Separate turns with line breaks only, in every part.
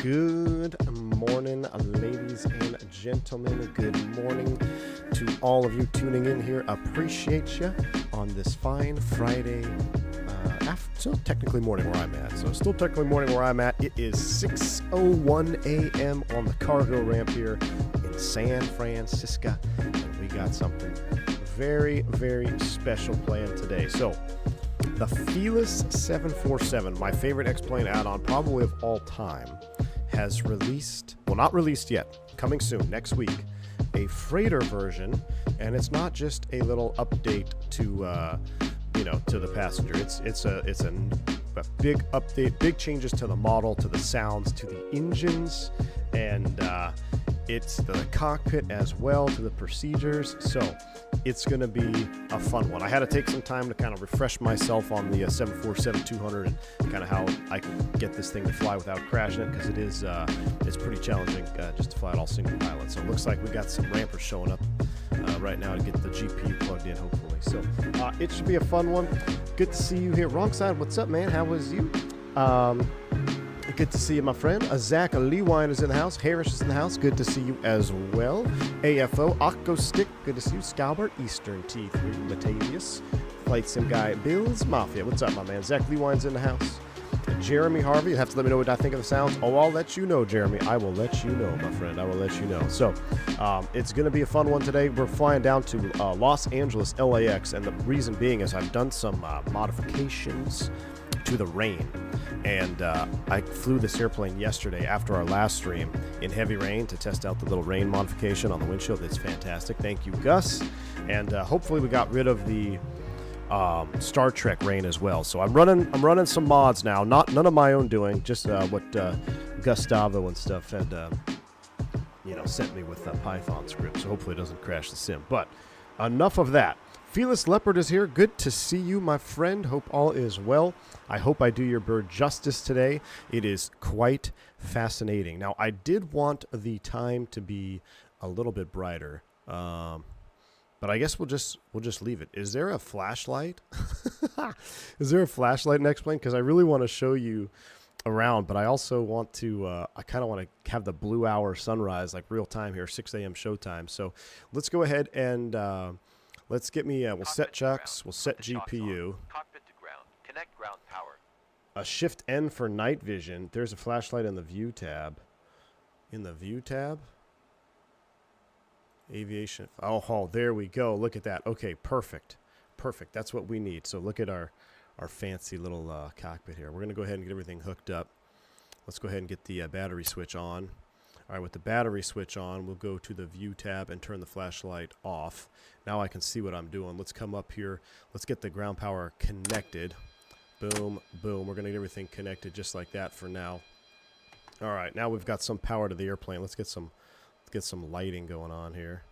Good morning, ladies and gentlemen. Good morning to all of you tuning in here. Appreciate you on this fine Friday still technically morning where I'm at. So still technically morning where I'm at. It is 6:01 a.m. on the cargo ramp here in San Francisco. And we got something very, very special planned today. So the Felis 747, my favorite X-Plane add-on probably of all time, has released, well, not released yet, coming soon, next week, a freighter version, and it's not just a little update to, to the passenger. It's a big update, big changes to the model, to the sounds, to the engines, and it's the cockpit as well, to the procedures. So it's going to be a fun one. I had to take some time to kind of refresh myself on the 747-200 and kind of how I can get this thing to fly without crashing it, because it's pretty challenging just to fly it all single pilot. So it looks like we got some rampers showing up right now to get the GPU plugged in, hopefully. So it should be a fun one. Good to see you here. Wrong side, what's up, man? How was you? Good to see you, my friend. Zach Lewine is in the house. Harris is in the house. Good to see you as well. AFO, Octo Stick. Good to see you. Scalbert, Eastern T3, Latavius, Flight Sim Guy, Bills Mafia. What's up, my man? Zach Lewine's in the house. Jeremy Harvey, you have to let me know what I think of the sounds. Oh, I'll let you know, Jeremy. I will let you know, my friend. I will let you know. So, it's going to be a fun one today. We're flying down to Los Angeles LAX, and the reason being is I've done some modifications to the rain. And I flew this airplane yesterday after our last stream in heavy rain to test out the little rain modification on the windshield. It's fantastic. Thank you, Gus. And hopefully we got rid of the Star Trek rain as well. So I'm running some mods now. None of my own doing, just what Gustavo and stuff had sent me with Python script. So hopefully it doesn't crash the sim. But enough of that. Felis Leopard is here. Good to see you, my friend. Hope all is well. I hope I do your bird justice today. It is quite fascinating. Now, I did want the time to be a little bit brighter, but I guess we'll just leave it. Is there a flashlight? Is there a flashlight in X-Plane? Because I really want to show you around, but I also want to, I kind of want to have the blue hour sunrise, like real time here, 6 a.m. showtime. So let's go ahead and let's get me, we'll set chucks, we'll set GPU.
Cockpit to ground. Connect ground power.
A Shift N for night vision. There's a flashlight in the view tab. In the view tab? Aviation. Oh, there we go. Look at that. Okay, perfect. Perfect. That's what we need. So look at our fancy little cockpit here. We're going to go ahead and get everything hooked up. Let's go ahead and get the battery switch on. All right, with the battery switch on, we'll go to the view tab and turn the flashlight off. Now I can see what I'm doing. Let's come up here. Let's get the ground power connected. Boom, boom. We're going to get everything connected just like that for now. All right, now we've got some power to the airplane. Let's get some lighting going on here,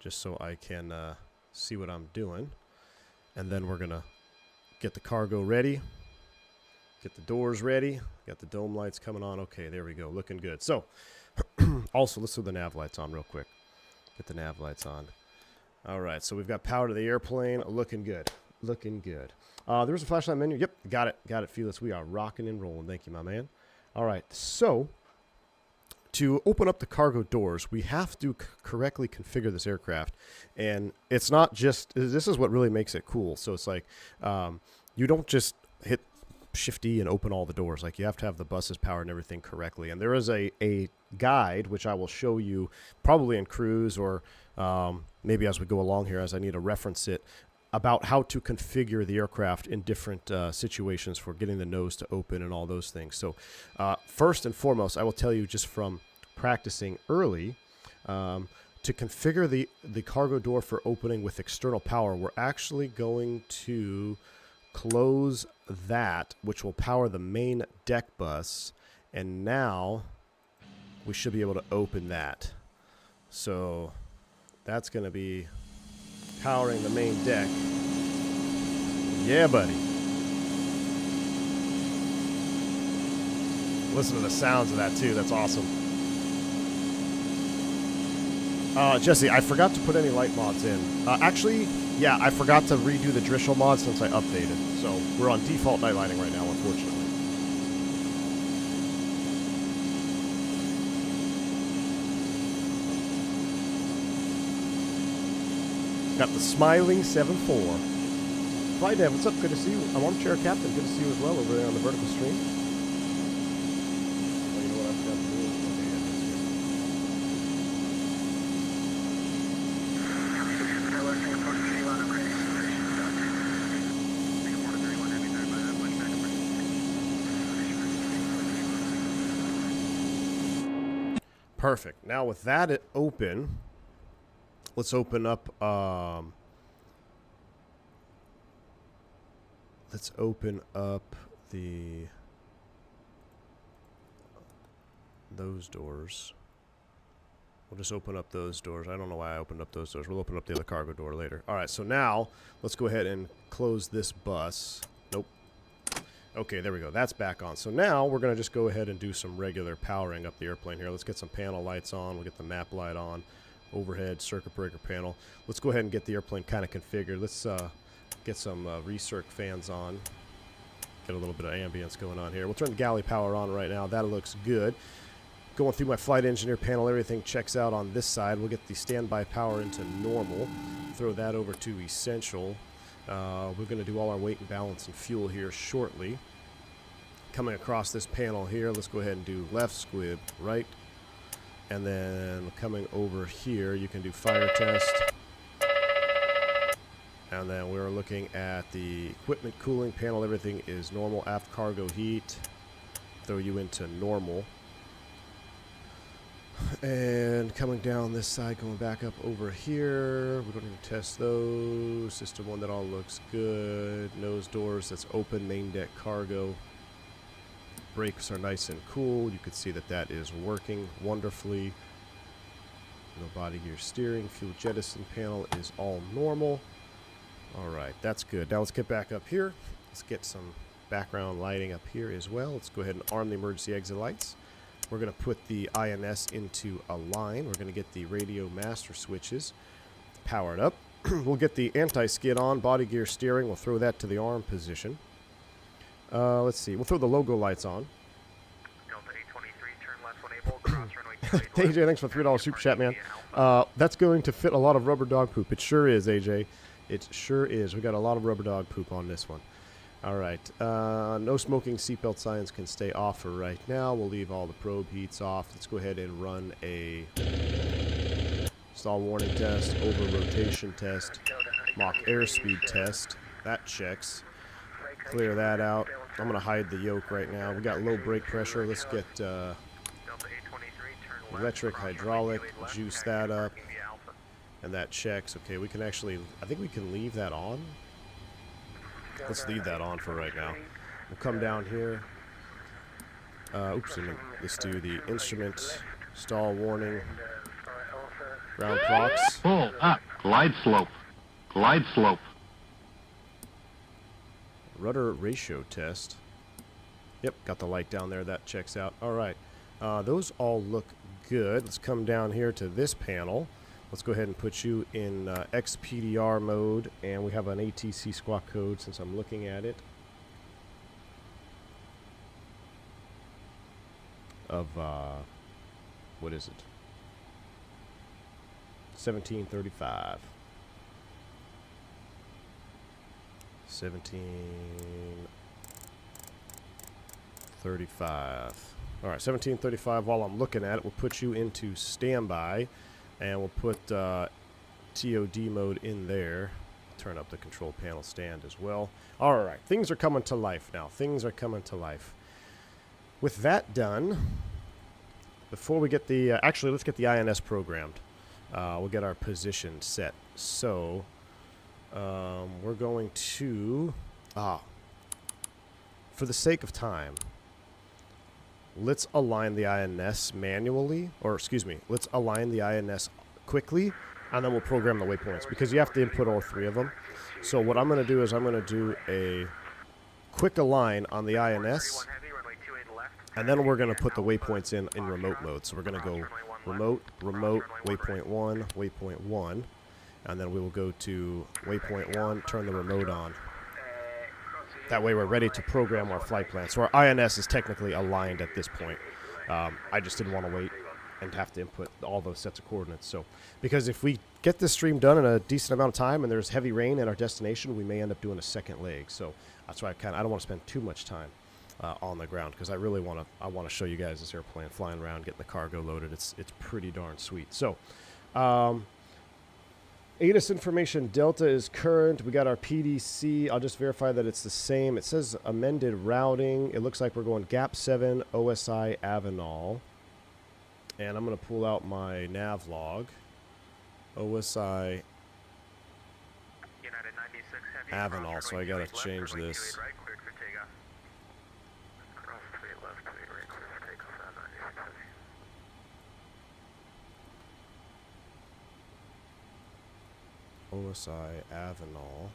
just so I can see what I'm doing. And then we're going to get the cargo ready. Get the doors ready. Got the dome lights coming on. Okay, there we go. Looking good. So, also, let's throw the nav lights on real quick. Get the nav lights on. All right, so we've got power to the airplane. Looking good. Looking good. There's a flashlight menu. Yep, got it. Got it, Felix. We are rocking and rolling. Thank you, my man. All right, so to open up the cargo doors, we have to correctly configure this aircraft. And it's not just, this is what really makes it cool. So it's like, you don't just hit Shift E and open all the doors. Like, you have to have the buses powered and everything correctly. And there is a guide, which I will show you probably in cruise or maybe as we go along here, as I need to reference it, about how to configure the aircraft in different situations for getting the nose to open and all those things. So first and foremost, I will tell you just from practicing early, to configure the cargo door for opening with external power, we're actually going to close that, which will power the main deck bus, and now we should be able to open that. So that's going to be powering the main deck. Yeah, buddy. Listen to the sounds of that too. That's awesome. Jesse, I forgot to put any light mods in. Actually, yeah, I forgot to redo the Drischel mod since I updated. So we're on default night lighting right now, unfortunately. Got the smiling 7-4. Flight Dev, what's up? Good to see you. I'm Armchair Captain. Good to see you as well over there on the vertical stream. Oh, you know what I forgot to do? Perfect. Now with that open, let's open up those doors. We'll just open up those doors. I don't know why I opened up those doors. We'll open up the other cargo door later. All right, so now let's go ahead and close this bus. Nope. Okay, there we go. That's back on. So now we're going to just go ahead and do some regular powering up the airplane here. Let's get some panel lights on. We'll get the map light on. Overhead circuit breaker panel. Let's go ahead and get the airplane kind of configured. Let's get some recirc fans on. Get a little bit of ambience going on here. We'll turn the galley power on right now. That looks good. Going through my flight engineer panel, everything checks out on this side. We'll get the standby power into normal. Throw that over to essential. We're going to do all our weight and balance and fuel here shortly. Coming across this panel here, let's go ahead and do left squib, right. And then coming over here, you can do fire test. And then we're looking at the equipment cooling panel. Everything is normal. Aft cargo heat. Throw you into normal. And coming down this side, going back up over here. We don't need to test those. System one, that all looks good. Nose doors, that's open. Main deck cargo. Brakes are nice and cool. You can see that that is working wonderfully. No body gear steering. Fuel jettison panel is all normal. Alright, that's good. Now let's get back up here. Let's get some background lighting up here as well. Let's go ahead and arm the emergency exit lights. We're going to put the INS into a line. We're going to get the radio master switches powered up. We'll get the anti-skid on, body gear steering. We'll throw that to the arm position. Let's see. We'll throw the logo lights on.
Delta 823, turn left when able, cross runway
28 AJ, thanks for $3 super chat, man. That's going to fit a lot of rubber dog poop. It sure is, AJ. It sure is. We got a lot of rubber dog poop on this one. All right. No smoking seatbelt signs can stay off for right now. We'll leave all the probe heats off. Let's go ahead and run a stall warning test, over rotation test, Mach airspeed test. That checks. Clear that out. I'm going to hide the yoke right now. We got low brake pressure. Let's get electric, hydraulic, juice that up. And that checks. Okay, we can actually, I think we can leave that on. Let's leave that on for right now. We'll come down here. Let's do the instrument, stall warning, ground procs.
Pull up, glide slope, glide slope.
Rudder ratio test. Yep, got the light down there. That checks out. All right. Those all look good. Let's come down here to this panel. Let's go ahead and put you in XPDR mode, and we have an ATC squawk code since I'm looking at it of, what is it? 1735. 1735. All right, 1735. While I'm looking at it, we'll put you into standby. And we'll put TOD mode in there. Turn up the control panel stand as well. All right, things are coming to life now. Things are coming to life. With that done, before we get the... actually, let's get the INS programmed. We'll get our position set. So, we're going to... for the sake of time, let's align the INS manually, or excuse me, let's align the INS quickly, and then we'll program the waypoints, because you have to input all three of them. So what I'm going to do is I'm going to do a quick align on the INS, and then we're going to put the waypoints in remote mode. So we're going to go remote, waypoint 1, waypoint 1, and then we will go to waypoint 1, turn the remote on. That way we're ready to program our flight plan. So our INS is technically aligned at this point. I just didn't want to wait. and have to input all those sets of coordinates. So, because if we get this stream done in a decent amount of time and there's heavy rain at our destination, we may end up doing a second leg. So that's why I don't want to spend too much time on the ground, because I really want to show you guys this airplane flying around, getting the cargo loaded. It's pretty darn sweet. So, ATIS information, Delta is current. We got our PDC. I'll just verify that it's the same. It says amended routing. It looks like we're going GAP 7 OSI Avenal. And I'm going to pull out my nav log. OSI
United 96 Heavy.
Avenal, so I got to change this.
Right, cleared for takeoff. Cross 28 left, 28 right, cleared for takeoff at 96 Heavy.
OSI Avenal.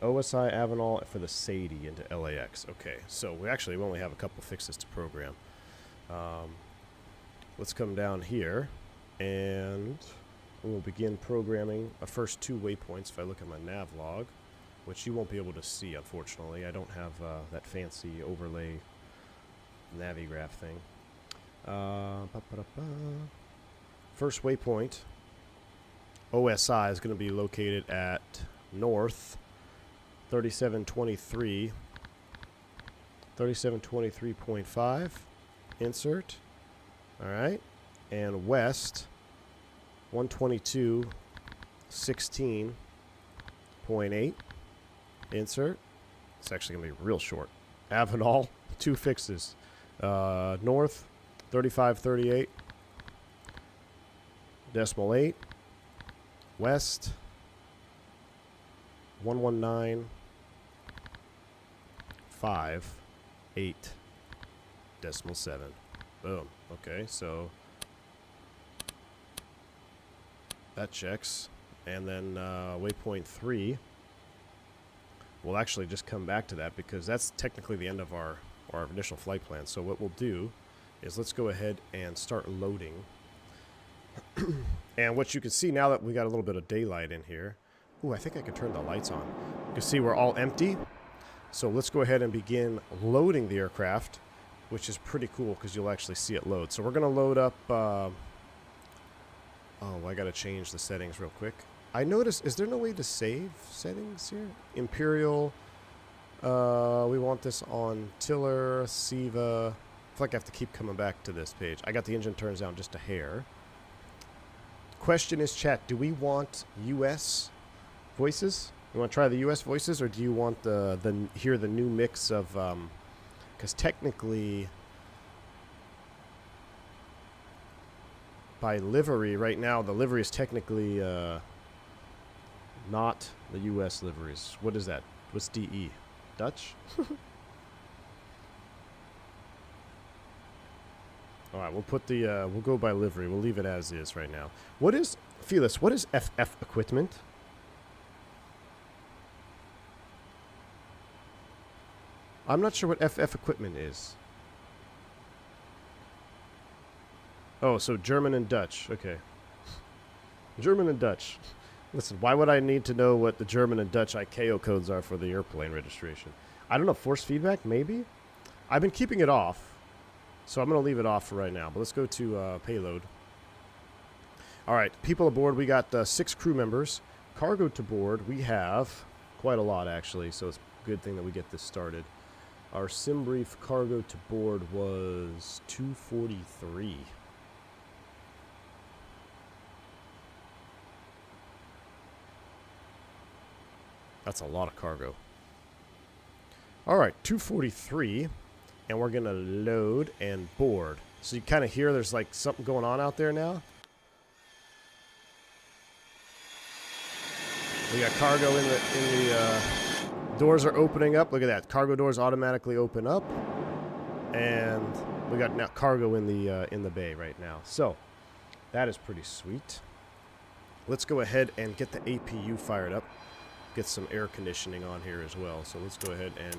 OSI Avenal for the Sadie into LAX. Okay, so we only have a couple fixes to program. Let's come down here, and we'll begin programming our first 2 waypoints. If I look at my nav log, which you won't be able to see, unfortunately. I don't have that fancy overlay navigraph thing. First waypoint, OSI, is going to be located at north 3723, 3723.5, insert, all right, and west 122.16.8, insert. It's actually going to be real short. Avenal, 2 fixes, north 3538, decimal 8, west 119.58, decimal 7. Boom. Okay, so that checks. And then waypoint 3, we'll actually just come back to that because that's technically the end of our initial flight plan. So what we'll do is let's go ahead and start loading. And what you can see now that we got a little bit of daylight in here. Ooh, I think I can turn the lights on. You can see we're all empty. So let's go ahead and begin loading the aircraft, which is pretty cool because you'll actually see it load. So we're going to load up... oh, I got to change the settings real quick. I noticed... Is there no way to save settings here? Imperial. We want this on Tiller, Siva. I feel like I have to keep coming back to this page. I got the engine turns down just a hair. Question is, chat, do we want US voices? You want to try the US voices, or do you want hear the new mix of because technically by livery right now the livery is technically not the US liveries. What is that? What's DE? Dutch? All right, we'll put the we'll go by livery. We'll leave it as is right now. What is Felix? What is FF equipment? I'm not sure what FF equipment is. Oh, so German and Dutch. Okay. German and Dutch. Listen, why would I need to know what the German and Dutch ICAO codes are for the airplane registration? I don't know. Force feedback, maybe? I've been keeping it off, so I'm going to leave it off for right now. But let's go to payload. All right, people aboard. We got 6 crew members. Cargo to board, we have quite a lot, actually, so it's a good thing that we get this started. Our sim brief cargo to board was 243. That's a lot of cargo. All right, 243, and we're gonna load and board. So you kind of hear there's like something going on out there now. We got cargo in the doors are opening up. Look at that. Cargo doors automatically open up. And we got now cargo in the bay right now. So that is pretty sweet. Let's go ahead and get the APU fired up. Get some air conditioning on here as well. So let's go ahead and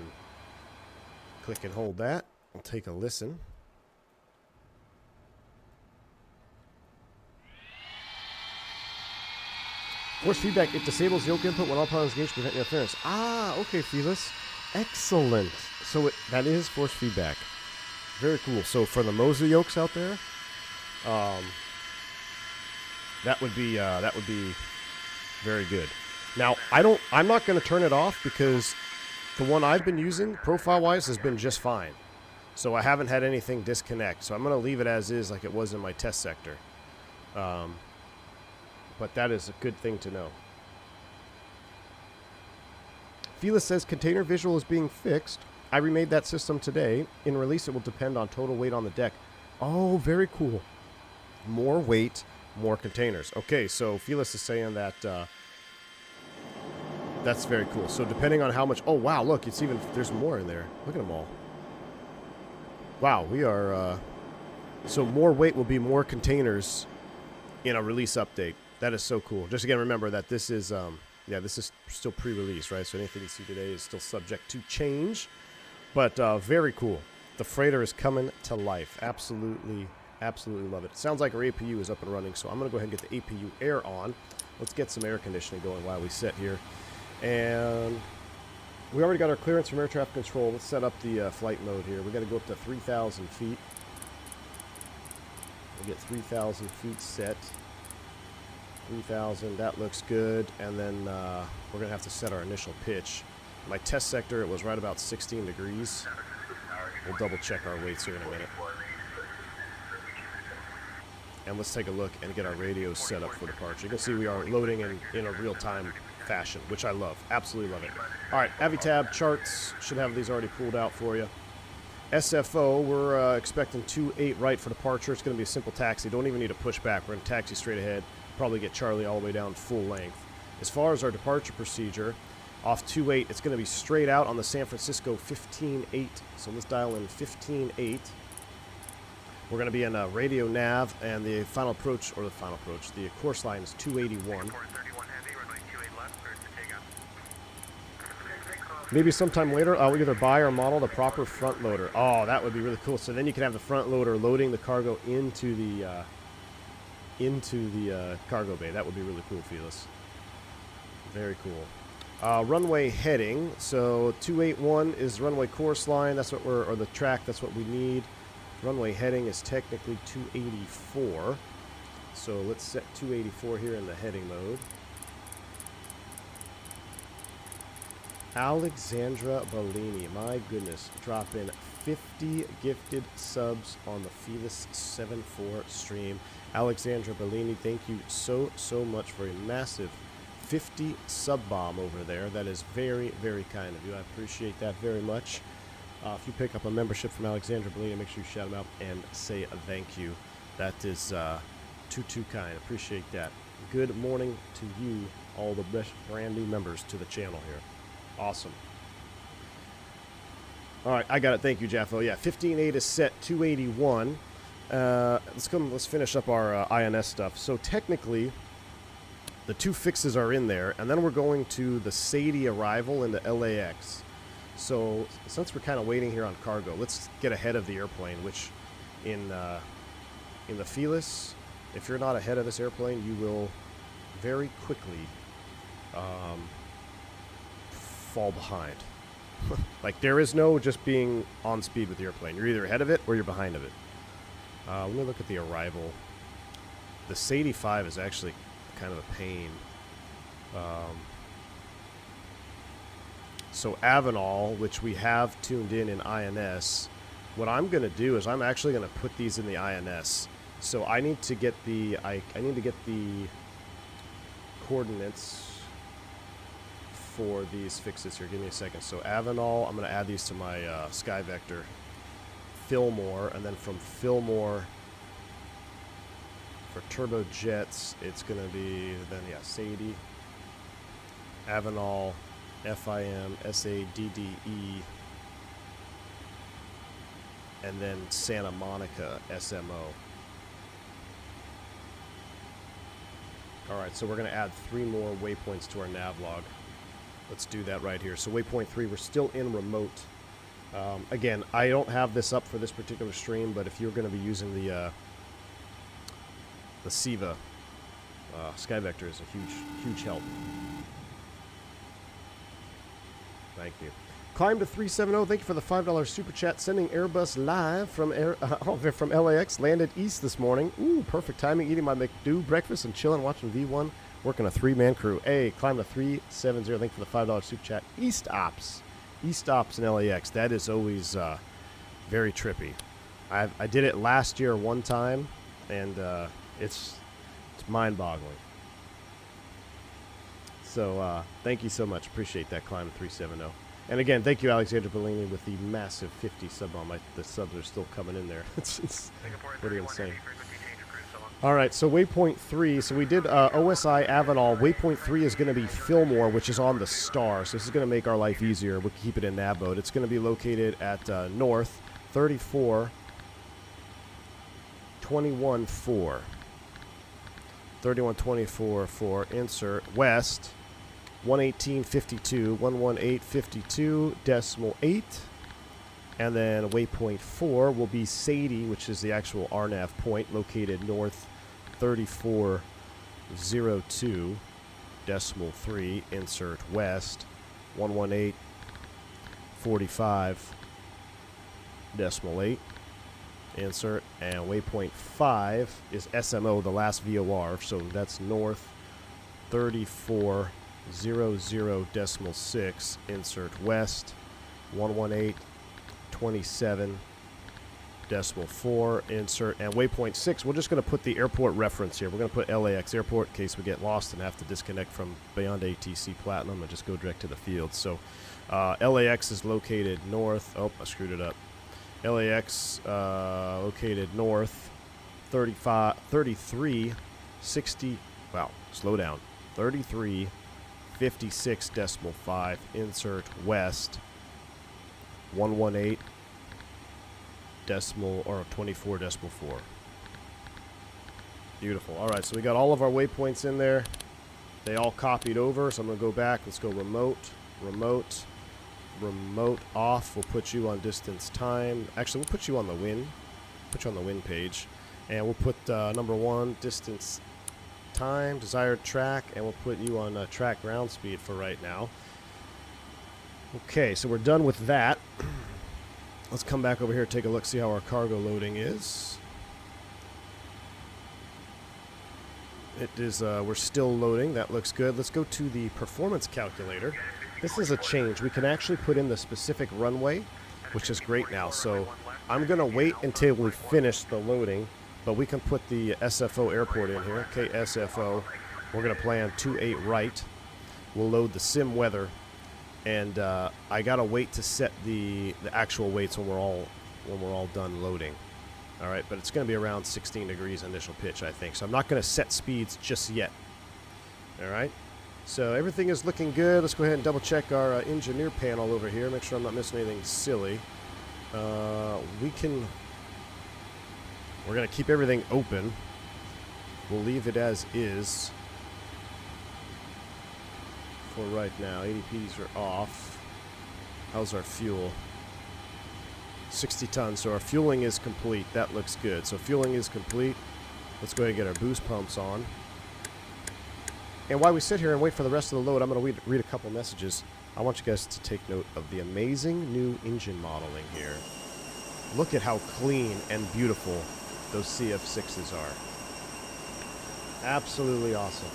click and hold that. We'll take a listen. Force feedback, it disables yoke input when all pilots engaged to prevent interference. Ah, okay, Felix. Excellent. So that is force feedback. Very cool. So for the Moza yokes out there, that would be very good. Now I'm not going to turn it off because the one I've been using profile-wise has been just fine. So I haven't had anything disconnect. So I'm going to leave it as is, like it was in my test sector. But that is a good thing to know. Fila says container visual is being fixed. I remade that system today. In release, it will depend on total weight on the deck. Oh, very cool. More weight, more containers. Okay, so Felix is saying that that's very cool. So depending on how much... Oh, wow, look, it's even... There's more in there. Look at them all. Wow, we are... so more weight will be more containers in a release update. That is so cool. Just again, remember that this is... yeah, this is still pre-release, right? So anything you see today is still subject to change. But very cool. The freighter is coming to life. Absolutely, absolutely love it. Sounds like our APU is up and running, so I'm going to go ahead and get the APU air on. Let's get some air conditioning going while we sit here. And we already got our clearance from air traffic control. Let's set up the flight mode here. We got to go up to 3,000 feet. We'll get 3,000 feet set. 3,000, that looks good. And then we're going to have to set our initial pitch. My test sector, it was right about 16 degrees. We'll double check our weights here in a minute. And let's take a look and get our radios set up for departure. You can see we are loading in a real-time fashion, which I love. Absolutely love it. All right, Avitab charts. Should have these already pulled out for you. SFO, we're expecting 28 right for departure. It's going to be a simple taxi. Don't even need to push back. We're going to taxi straight ahead. Probably get Charlie all the way down full length. As far as our departure procedure, off 28, it's going to be straight out on the San Francisco 15-8. So let's dial in 15-8. We're going to be in radio nav, and the final approach, the course line is 281. Maybe sometime later, I'll either buy or model the proper front loader. Oh, that would be really cool. So then you can have the front loader loading the cargo into the cargo bay. That would be really cool, Felix. Very cool. Runway heading. So 281 is runway course line. That's what or the track. That's what we need. Runway heading is technically 284. So let's set 284 here in the heading mode. Alexandra Bellini, my goodness, dropping 50 gifted subs on the Felix 74 stream. Alexandra Bellini, thank you so much for a massive 50 sub bomb over there. That is very, very kind of you. I appreciate that very much. If you pick up a membership from Alexandra Bellini, make sure you shout him out and say a thank you. That is too kind. Appreciate that. Good morning to you, all the brand new members to the channel here. Awesome. All right, I got it. Thank you, Jaffo. Yeah, 15.8 is set. 281. Let's finish up our INS stuff. So technically, the two fixes are in there, and then we're going to the Sadie arrival into LAX. So since we're kind of waiting here on cargo, let's get ahead of the airplane. Which, in the Felix, if you're not ahead of this airplane, you will very quickly fall behind. Like, there is no just being on speed with the airplane. You're either ahead of it or you're behind of it. Let me look at the arrival. The Sadie 5 is actually kind of a pain. So Avenal, which we have tuned in INS, what I'm going to do is I'm actually going to put these in the INS. So I need to get the coordinates for these fixes here. Give me a second. So Avenal, I'm going to add these to my Sky Vector. Fillmore, and then from Fillmore for turbojets, it's going to be then, yeah, Sadie, Avenal, FIM, SADDE, and then Santa Monica, SMO. Alright, so we're going to add 3 more waypoints to our nav log. Let's do that right here. So waypoint 3, we're still in remote. Again, I don't have this up for this particular stream, but if you're going to be using the SIVA, Sky Vector is a huge help. Thank you. Climb to 370. Thank you for the $5 super chat. Sending Airbus live from from LAX. Landed east this morning. Ooh, perfect timing. Eating my McDo breakfast and chilling, watching V1. Working a 3-man crew. Hey, climb to 370. Thank you for the $5 super chat. East Ops in LAX. That is always very trippy. I did it last year one time, and it's mind-boggling. So thank you so much. Appreciate that climb to 370. And again, thank you, Alexander Bellini, with the massive 50 sub on. The subs are still coming in there. It's pretty insane. All right, so waypoint 3. So we did OSI Avenal. Waypoint 3 is going to be Fillmore, which is on the star. So this is going to make our life easier. We can keep it in nav mode. It's going to be located at north 34 21-4. 3124-4. Insert west 118.52, 118.52.8. And then waypoint 4 will be Sadie, which is the actual RNAV point, located north 3402.3. Insert west 118.45.8. Insert. And waypoint 5 is SMO, the last VOR, so that's north 3400.6. Insert west 118.27.4. Insert. And waypoint 6, we're just going to put the airport reference here. We're going to put LAX airport in case we get lost and have to disconnect from beyond ATC Platinum and just go direct to the field. So LAX is located north. Oh, I screwed it up. LAX located north 3360. Wow, slow down. 3356.5. Insert west 118 decimal or 24.4. Beautiful. All right, so we got all of our waypoints in there. They all copied over, so I'm going to go back. Let's go remote off. We'll put you on distance time. Actually, we'll put you on the win. Put you on the win page. And we'll put number 1, distance time, desired track, and we'll put you on track ground speed for right now. Okay, so we're done with that. Let's come back over here and take a look, see how our cargo loading is. It is, we're still loading. That looks good. Let's go to the performance calculator. This is a change. We can actually put in the specific runway, which is great now. So I'm going to wait until we finish the loading, but we can put the SFO airport in here. KSFO. We're going to plan 28 right. We'll load the sim weather, and I got to wait to set the actual weights when we're all done loading. All right, but it's going to be around 16 degrees initial pitch, I think. So I'm not going to set speeds just yet. All right. So everything is looking good. Let's go ahead and double check our engineer panel over here. Make sure I'm not missing anything silly. We're going to keep everything open. We'll leave it as is for right now. ADPs are off. How's our fuel? 60 tons. So our fueling is complete. That looks good. So fueling is complete. Let's go ahead and get our boost pumps on. And while we sit here and wait for the rest of the load, I'm going to read a couple messages. I want you guys to take note of the amazing new engine modeling here. Look at how clean and beautiful those CF6s are. Absolutely awesome.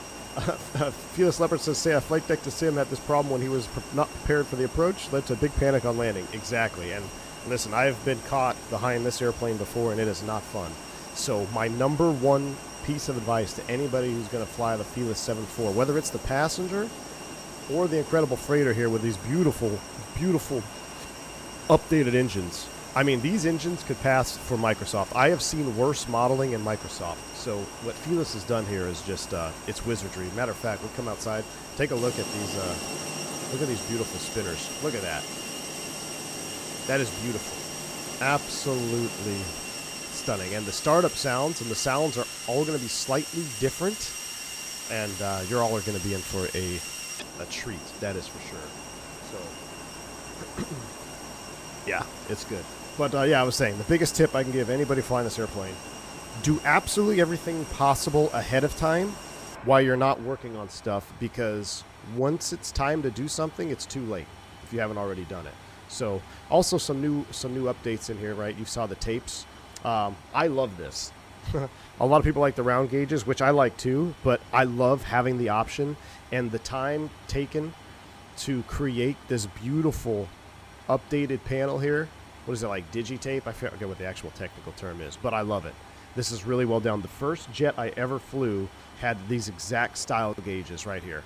Fearless Leopard says, say a flight deck to sim had this problem when he was not prepared for the approach, led to a big panic on landing. Exactly. And listen, I've been caught behind this airplane before, and it is not fun. So my number one piece of advice to anybody who's going to fly the Fearless 7.4, whether it's the passenger or the incredible freighter here with these beautiful, beautiful updated engines. I mean, these engines could pass for Microsoft. I have seen worse modeling in Microsoft. So what Fearless has done here is just, it's wizardry. Matter of fact, we'll come outside, take a look at these beautiful spinners. Look at that. That is beautiful. Absolutely stunning. And the startup sounds, and the sounds are all going to be slightly different. And you're all going to be in for a treat. That is for sure. So, yeah, it's good. But yeah, I was saying, the biggest tip I can give anybody flying this airplane, do absolutely everything possible ahead of time while you're not working on stuff, because once it's time to do something, it's too late if you haven't already done it. So also some new updates in here, right? You saw the tapes. I love this. A lot of people like the round gauges, which I like too, but I love having the option and the time taken to create this beautiful updated panel here. What is it, like digitape? I forget what the actual technical term is, but I love it. This is really well done. The first jet I ever flew had these exact style gauges right here.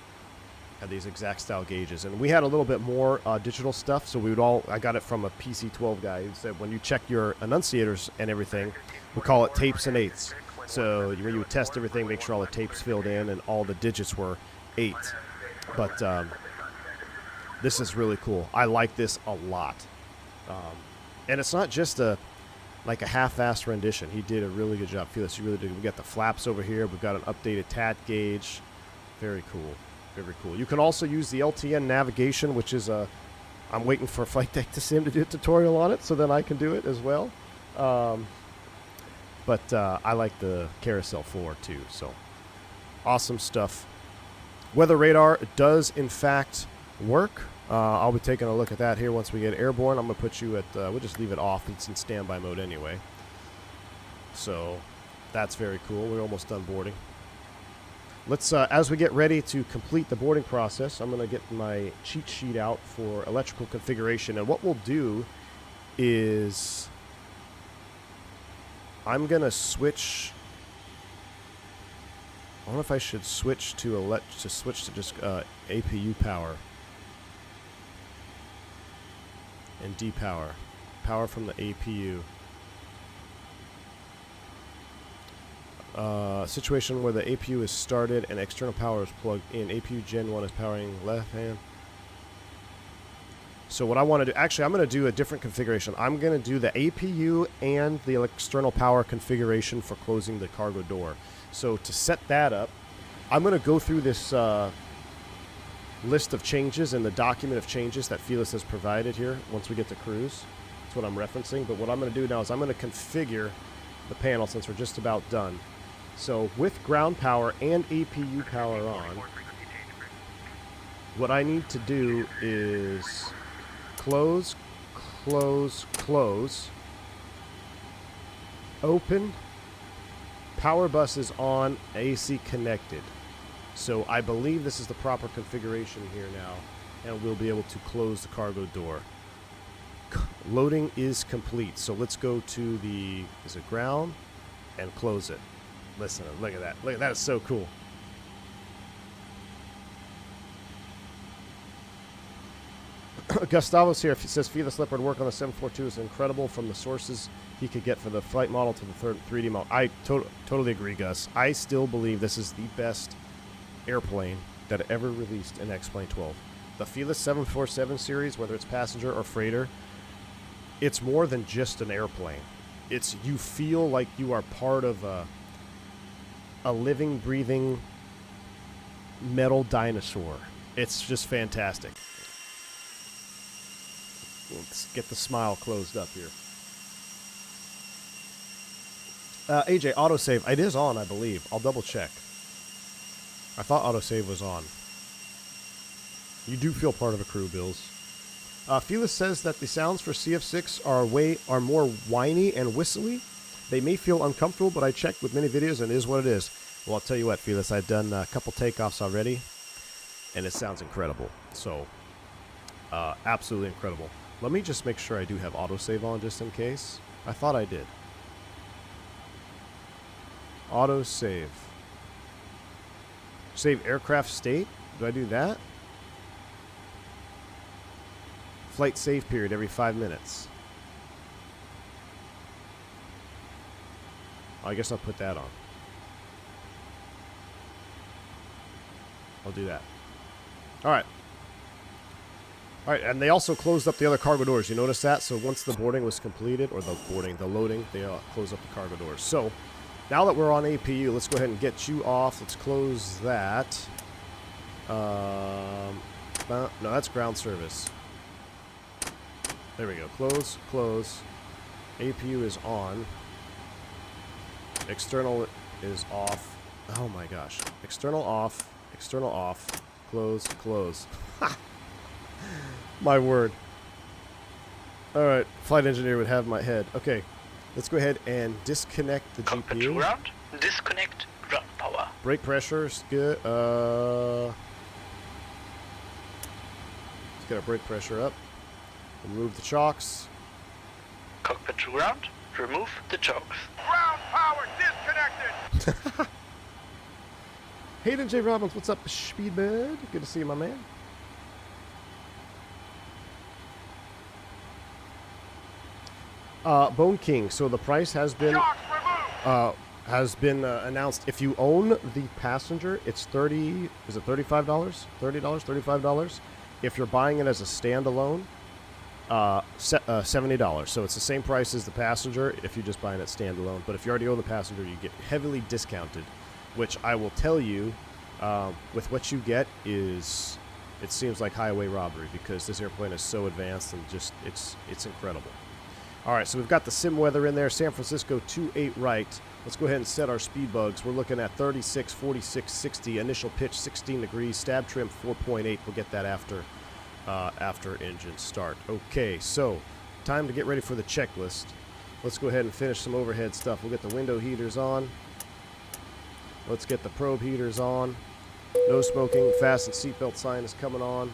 Had these exact style gauges, and we had a little bit more digital stuff, so we would all, I got it from a PC-12 guy who said when you check your enunciators and everything, we call it tapes and eights. So when you would test everything, make sure all the tapes filled in and all the digits were 8. But this is really cool. I like this a lot. And it's not just like a half-assed rendition. He did a really good job. Felix, you really did. We got the flaps over here. We've got an updated TAT gauge. Very cool. Very cool. You can also use the LTN navigation, which is I'm waiting for Flightdeck to sim to do a tutorial on it, so then I can do it as well. But I like the Carousel 4 too. So awesome stuff. Weather radar does in fact work. I'll be taking a look at that here once we get airborne. I'm going to put you at, we'll just leave it off. It's in standby mode anyway. So that's very cool. We're almost done boarding. Let's, as we get ready to complete the boarding process, I'm going to get my cheat sheet out for electrical configuration. And what we'll do is I'm going to switch. I wonder if I should switch to just APU power. And depower. Power from the APU. Situation where the APU is started and external power is plugged in. APU Gen 1 is powering left hand. So what I want to do, actually I'm going to do a different configuration. I'm going to do the APU and the external power configuration for closing the cargo door. So to set that up, I'm going to go through this list of changes and the document of changes that Felix has provided here once we get to cruise. That's what I'm referencing. But what I'm going to do now is I'm going to configure the panel since we're just about done. So with ground power and APU power on, what I need to do is close, close, close, open, power bus is on, AC connected. So I believe this is the proper configuration here now, and we'll be able to close the cargo door. Loading is complete. So let's go to the, is it ground, and close it. Listen, look at that. Look at that. It's so cool. Gustavo's here. He says Felix Leopard work on the 742 is incredible from the sources he could get for the flight model to the 3D model. I totally agree, Gus. I still believe this is the best airplane that ever released in XPlane 12. The Felix 747 series, whether it's passenger or freighter, it's more than just an airplane. It's, you feel like you are part of a living, breathing metal dinosaur. It's just fantastic. Let's get the smile closed up here. AJ, autosave. It is on, I believe. I'll double check. I thought autosave was on. You do feel part of a crew, Bills. Felix says that the sounds for CF6 are more whiny and whistly. They may feel uncomfortable, but I checked with many videos and it is what it is. Well, I'll tell you what, Felix, I've done a couple takeoffs already, and it sounds incredible. So, absolutely incredible. Let me just make sure I do have autosave on just in case. I thought I did. Autosave. Save aircraft state? Do I do that? Flight save period every 5 minutes. I guess I'll put that on. I'll do that. Alright. Alright, and they also closed up the other cargo doors. You notice that? So once the boarding was completed, or the loading, they closed up the cargo doors. So, now that we're on APU, let's go ahead and get you off. Let's close that. No, that's ground service. There we go. Close, close. APU is on. External is off. Oh my gosh. External off. External off. Close, close. Ha! My word. All right, flight engineer would have my head. Okay, let's go ahead and disconnect the
Cockpit
GPU.
ground. Disconnect ground power.
Brake pressure's good. Let's get our brake pressure up. Remove the chocks.
Cockpit to ground. Remove the chokes.
Ground power disconnected!
Hayden J. Robbins, what's up, Speedbird? Good to see you, my man. Bone King. So the price has been announced. If you own the passenger, it's $30. Is it $35? $30? $35. If you're buying it as a standalone, $70. So it's the same price as the passenger if you're just buying it standalone. But if you already own the passenger, you get heavily discounted, which I will tell you, with what you get is, it seems like highway robbery because this airplane is so advanced and just it's incredible. All right, so we've got the sim weather in there. San Francisco 28 right. Let's go ahead and set our speed bugs. We're looking at 36, 46, 60. Initial pitch 16 degrees. Stab trim 4.8. We'll get that after engine start. Okay, so time to get ready for the checklist. Let's go ahead and finish some overhead stuff. We'll get the window heaters on. Let's get the probe heaters on. No smoking. Fasten seatbelt sign is coming on.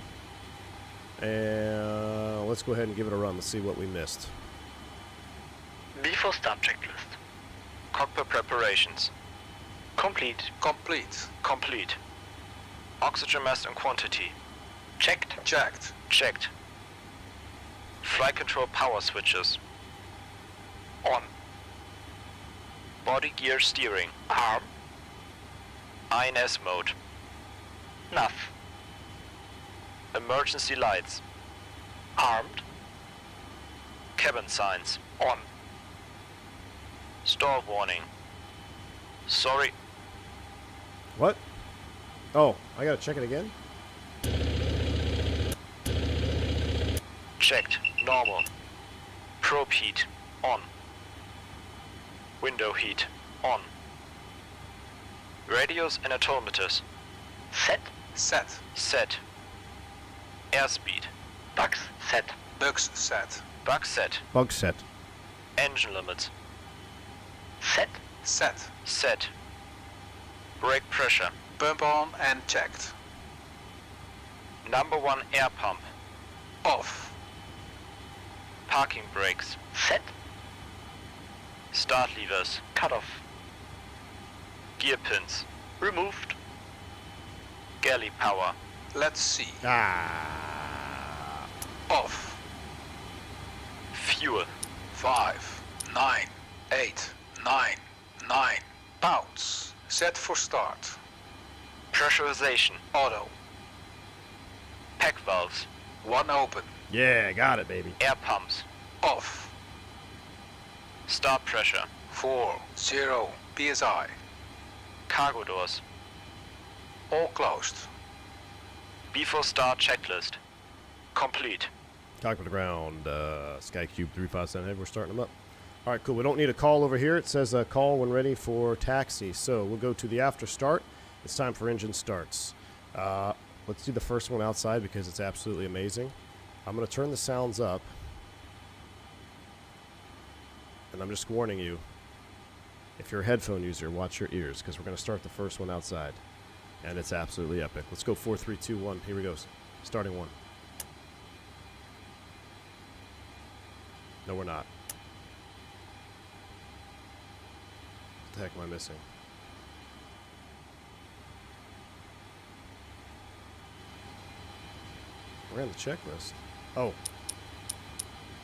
And let's go ahead and give it a run. Let's see what we missed.
Before start checklist.
Cockpit preparations.
Complete.
Complete.
Complete. Oxygen mass and quantity.
Checked.
Checked.
Checked. Flight control power switches.
On.
Body gear steering.
Arm.
INS mode.
Nav.
Emergency lights.
Armed.
Cabin signs.
On.
Stall warning. Sorry.
What? Oh, I gotta check it again?
Checked. Normal. Probe heat. On. Window heat. On. Radios and altimeters.
Set.
Set.
Set. Airspeed.
Bugs. Set.
Bugs set.
Bug set.
Bug set.
Engine limits.
Set.
Set.
Set. Brake pressure.
Pump on and checked.
Number 1 air pump.
Off.
Parking brakes.
Set.
Start levers.
Cut off.
Gear pins.
Removed.
Galley power.
Let's see.
Ah.
Off.
Fuel.
5, 9, 8, 9, 9. Pounds. Set for start.
Pressurization.
Auto.
Pack valves.
1 open.
Yeah, got it, baby.
Air pumps.
Off.
Start pressure.
4, 0 psi.
Cargo doors.
All closed.
Before start checklist. Complete.
Cockpit to ground. SkyCube 357 head. We're starting them up. All right, cool. We don't need a call over here. It says call when ready for taxi. So we'll go to the after start. It's time for engine starts. Let's do the first one outside because it's absolutely amazing. I'm going to turn the sounds up. And I'm just warning you, if you're a headphone user, watch your ears because we're going to start the first one outside. And it's absolutely epic. Let's go 4, 3, 2, 1. Here we go. Starting 1. No, we're not. What the heck am I missing? We're on the checklist. Oh.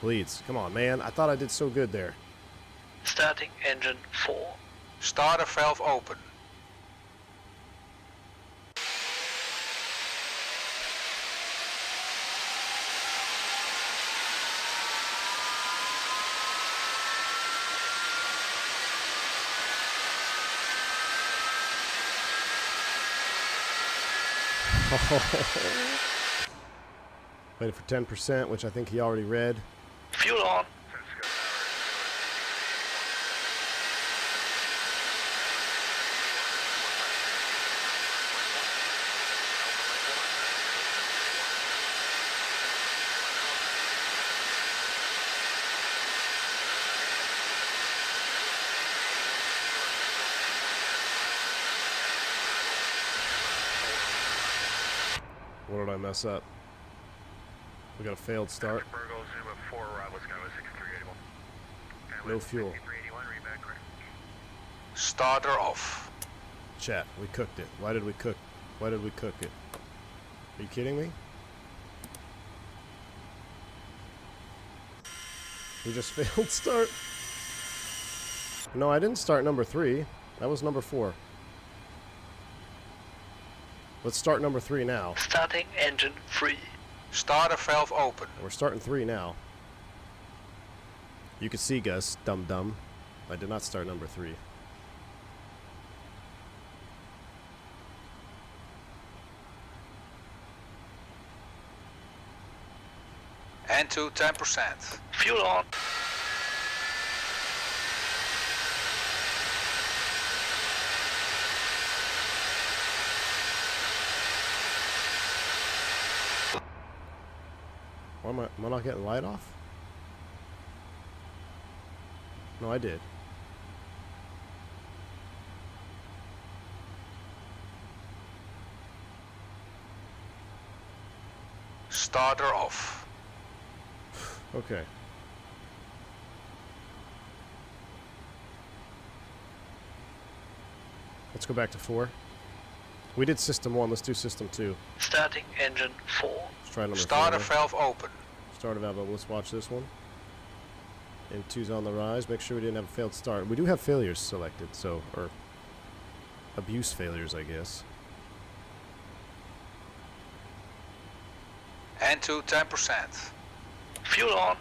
Bleeds. Come on, man. I thought I did so good there.
Starting engine 4.
Starter valve open.
Waiting for 10%, which I think he already read.
Fuel on.
What did I mess up? We got a failed start.
Virgo, zoom up 4, arrival Skyway 6381.
No fuel.
6381, read back correct.
Starter off.
Chat, we cooked it. Why did we cook it? Are you kidding me? We just failed start. No, I didn't start number 3. That was number 4. Let's start number 3 now.
Starting engine 3.
Starter valve open.
We're starting 3 now. You can see, Gus, dum-dum. I did not start number 3.
N2 10%.
Fuel on.
Why am I not getting light off? No, I did.
Starter off.
Okay. Let's go back to 4. We did system 1. Let's do system 2.
Starting engine 4.
Let's try number
Starter
4.
valve open.
Starter valve. Let's watch this one. And 2's on the rise. Make sure we didn't have a failed start. We do have failures selected, so, or abuse failures, I guess.
N2 10%.
Fuel on.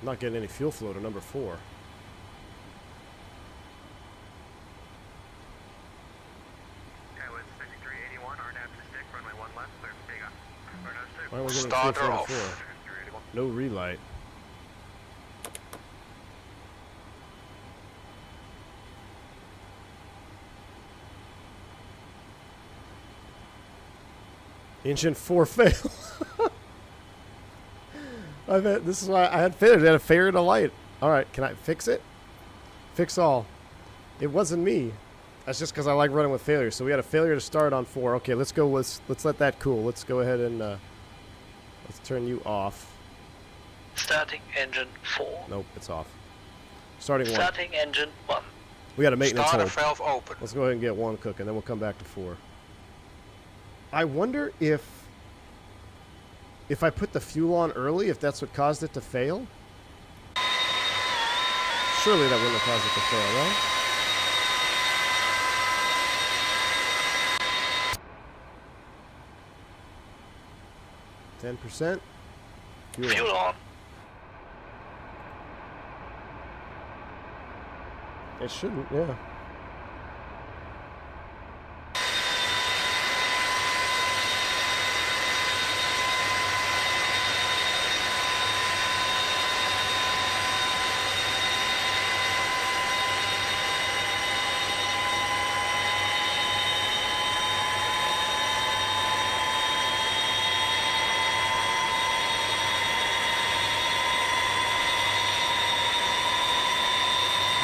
I'm not getting any fuel flow to number 4.
Skyway 6381, RNAV to stick, runway 1 left, clear for takeoff. Or no, stick.
Why are we getting
Starter
fuel flow
off.
to 4?
6381.
No relight. Engine 4 fail. I bet this is why I had failures. I had a failure to light. All right, can I fix it? Fix all. It wasn't me. That's just because I like running with failures. So we had a failure to start on 4. Okay, let's go. Let's let that cool. Let's go ahead and let's turn you off.
Starting engine 4.
Nope, it's off. Starting 1.
Starting engine 1.
We got a maintenance
Starter
hold.
valve open.
Let's go ahead and get 1 cooking, then we'll come back to 4. I wonder if I put the fuel on early, if that's what caused it to fail. Surely that wouldn't have caused it to fail, right? 10%.
Fuel on.
It shouldn't, yeah.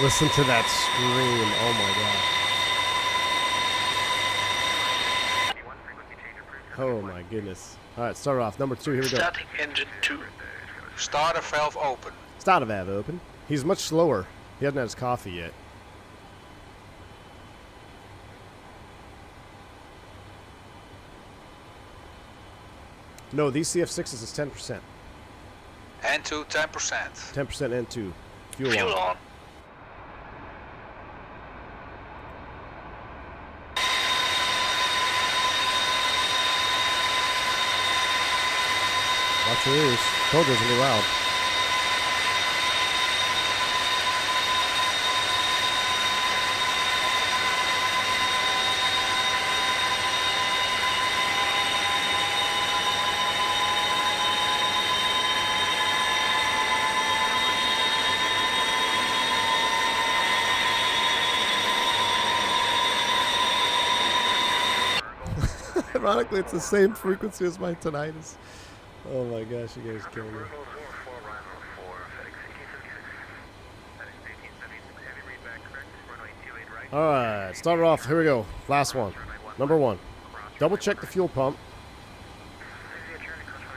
Listen to that scream. Oh my god.
81, frequency change approved.
Oh my goodness. Alright, start off. Number 2, here we go.
Starting engine 2.
Starter valve open.
Starter valve open. He's much slower. He hasn't had his coffee yet. No, these CF6s is 10%.
N2 10%.
10% N2. Fuel
Fuel
on.
on.
Watch your ears. Toga's gonna be loud. Ironically, it's the same frequency as my tinnitus. Oh my gosh, you guys kill me. Alright, start it off. Here we go. Last one. Number 1. Double check the fuel pump.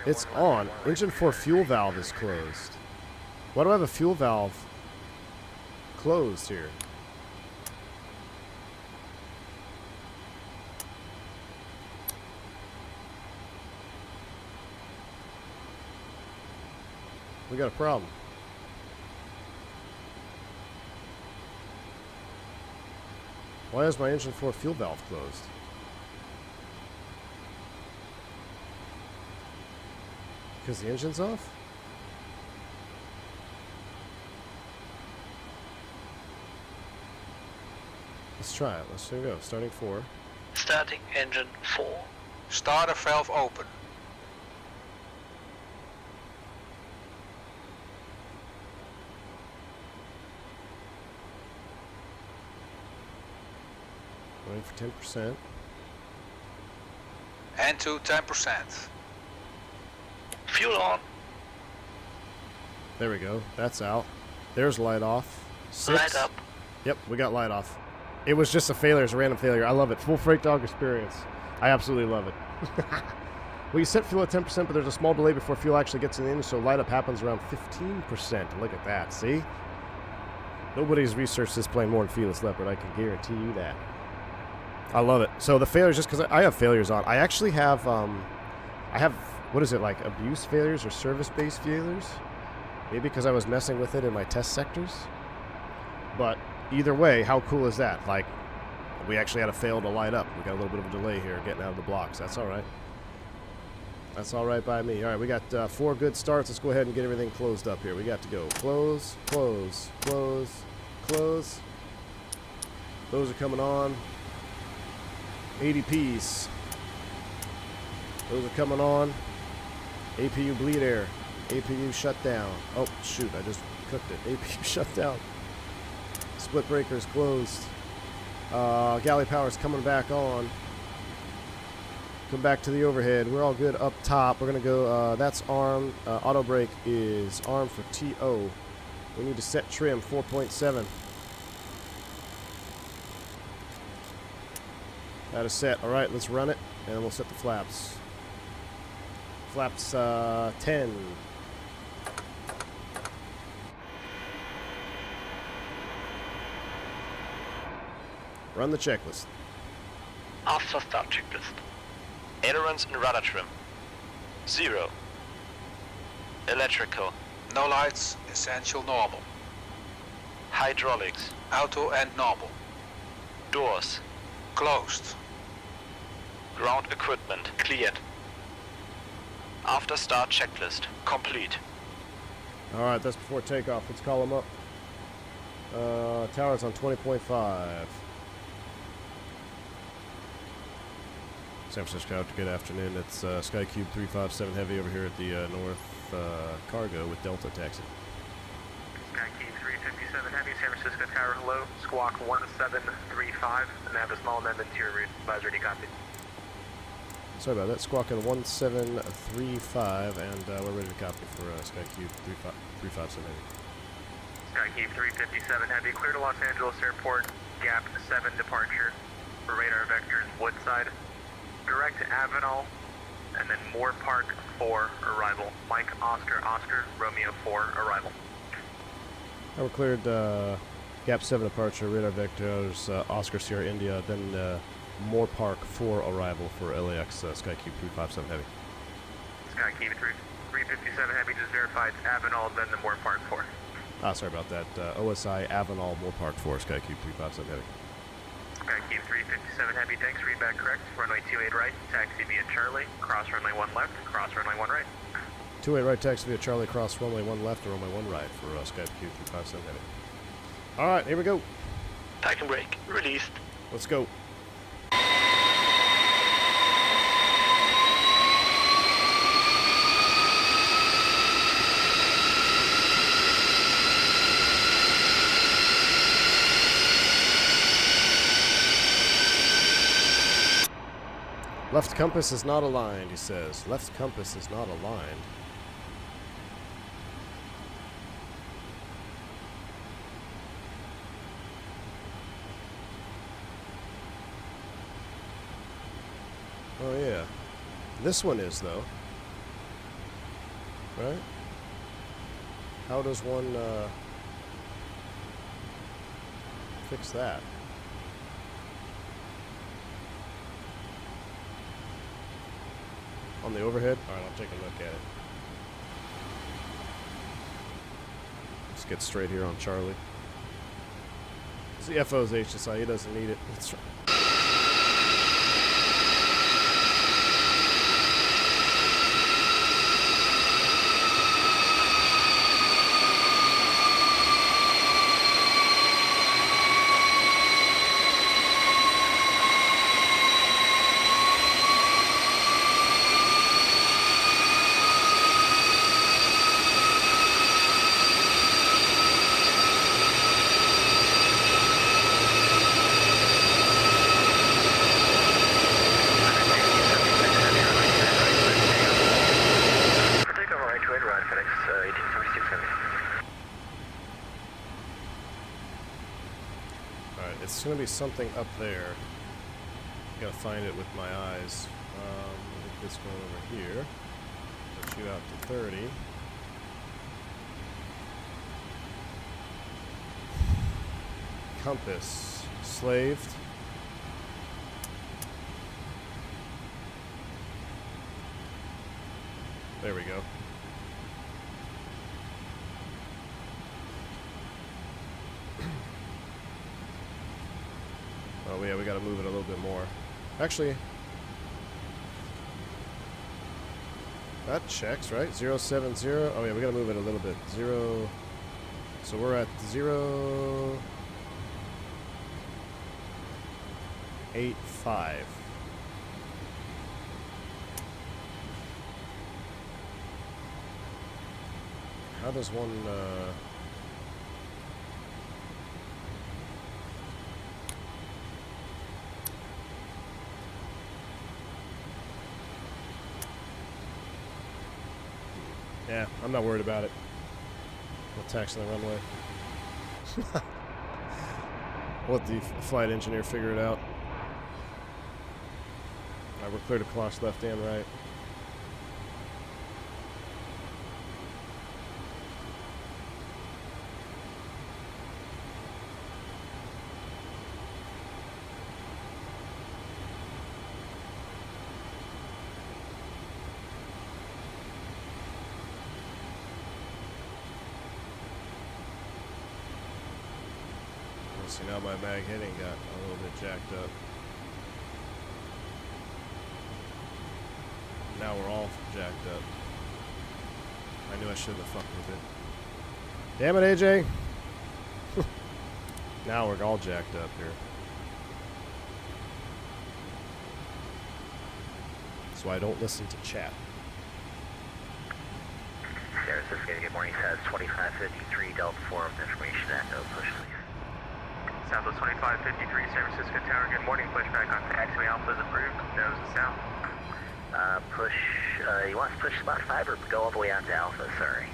It's on. Engine 4 fuel valve is closed. Why do I have a fuel valve closed here? We got a problem. Why is my engine 4 fuel valve closed? Because the engine's off? Let's try it. Let's go. Starting 4.
Starting engine 4.
Starter valve open.
Waiting for 10%.
And to 10%.
Fuel on.
There we go. That's out. There's light off. 6.
Light up.
Yep, we got light off. It was just a failure. It's a random failure. I love it. Full freight dog experience. I absolutely love it. Well, you set fuel at 10%, but there's a small delay before fuel actually gets in the engine, so light up happens around 15%. Look at that. See? Nobody's researched this plane more than Felix Leopard. I can guarantee you that. I love it. So the failure is just because I have failures on. I actually have, what is it, like abuse failures or service-based failures? Maybe because I was messing with it in my test sectors. But either way, how cool is that? Like, we actually had a fail to light up. We got a little bit of a delay here getting out of the blocks. That's all right. That's all right by me. All right, we got 4 good starts. Let's go ahead and get everything closed up here. We got to go close, close, close, close. Those are coming on. ADPs. Those are coming on. APU bleed air. APU shut down. Oh, shoot, I just cooked it. APU shut down. Split breakers closed. Galley power's coming back on. Come back to the overhead. We're all good up top. We're going to go, that's arm. Auto brake is arm for TO. We need to set trim 4.7. That is set. All right, let's run it, and we'll set the flaps. Flaps 10. Run the checklist.
After start checklist. Ailerons and rudder trim. 0. Electrical.
No lights, essential normal.
Hydraulics.
Auto and normal.
Doors.
Closed.
Ground equipment cleared. After start checklist complete.
All right, that's before takeoff. Let's call them up. Tower's on 20.5. San Francisco, good afternoon. It's SkyCube 357 Heavy over here at the North Cargo with Delta Taxi.
SkyCube 357 Heavy, San Francisco Tower, hello. Squawk 1735, and I have a small amendment to your route. Advisory to copy.
Sorry about that. Squawking 1735, and we're ready to copy for SkyCube 357 Heavy.
SkyCube 357 Heavy, clear to Los Angeles Airport, gap 7 departure. For radar vectors, Woodside. Direct Avenal, and then Moore Park 4 arrival. Mike Oscar Oscar, Romeo 4 arrival.
We're cleared gap 7 departure, radar vectors, Oscar Sierra India, then Moore Park 4 arrival for LAX SkyCube 357 Heavy.
SkyCube 357 Heavy, just verified Avenal, then the Moore Park 4.
Sorry about that. OSI Avenal Moore Park 4, SkyCube 357 Heavy.
SkyCube 357 Heavy, thanks, read back correct. Runway 28 right, taxi via Charlie, cross runway 1 left, cross runway 1 right.
28 right, taxi via Charlie, cross runway 1 left, and runway 1 right for SkyCube 357 Heavy. All right, here we go.
Park and brake released.
Let's go. Left compass is not aligned, he says. Left compass is not aligned. Oh yeah. This one is, though. Right? How does one fix that? On the overhead? Alright, I'll take a look at it. Let's get straight here on Charlie. The FO's HSI, he doesn't need it. That's right. It's going to be something up there. Gotta find it with my eyes. Get this going over here. Push you out to 30. Compass. Slaved. There we go. Oh yeah, we gotta move it a little bit more. Actually, that checks, right? 070. Oh yeah, we gotta move it a little bit. 0. So we're at 0.85. How does one? Yeah, I'm not worried about it. We'll taxi the runway. I'll let the flight engineer figure it out. Alright, we're clear to clock left and right. See, now my mag heading got a little bit jacked up. Now we're all jacked up. I knew I shouldn't have fucked with it. Damn it, AJ! Now we're all jacked up here. That's why I don't listen to chat.
San Francisco, good morning. Has 2553 Delta Forum information at no push, please.
Southwest 2553 San Francisco Tower, good morning. Pushback on taxiway Alpha is approved. Nose is south.
You want to push spot 5 or go all the way out to Alpha? Sorry.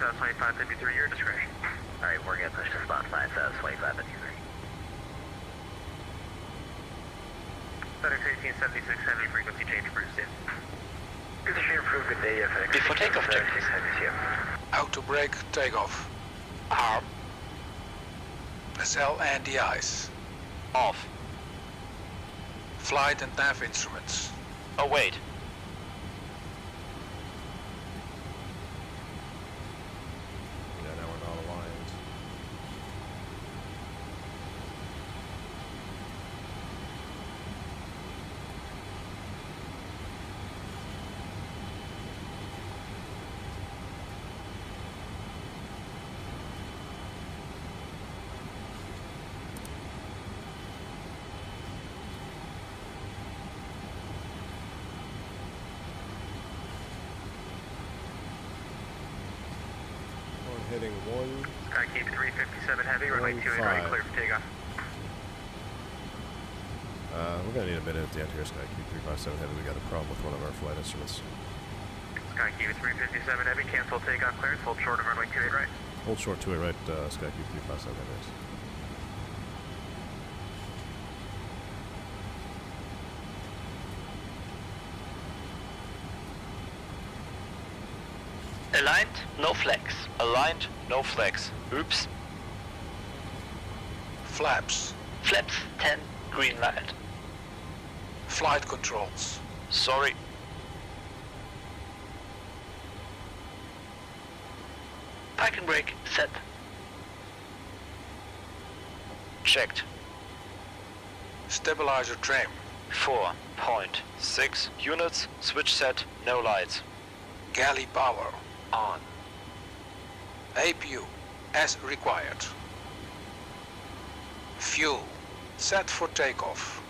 Southwest 2553, your discretion.
Alright, we're going to push to spot 5, Southwest 2553.
FedEx 1876 Heavy, frequency change approved, in.
Good to approved, good day, FedEx.
Before takeoff, check.
Auto brake takeoff. Arm. SL and the ice.
Off.
Flight and nav instruments.
Await.
Yeah, now we're not aligned. Heading 1.
Skykeep 357 Heavy, runway 28 right, clear for takeoff.
We're going to need a minute at the end here, Sky Q357 Heavy. We got a problem with one of our flight instruments.
Sky Q357 Heavy, cancel takeoff clearance, hold short of runway 28 right.
Hold short 28 right, Sky Q357 Heavy.
Aligned, no flags.
Aligned, no flags. Oops.
Flaps.
Flaps 10, green light.
Flight controls.
Sorry.
Parking brake set.
Checked.
Stabilizer trim.
4.6 units, switch set, no lights.
Galley power on. APU as required. Fuel set for takeoff.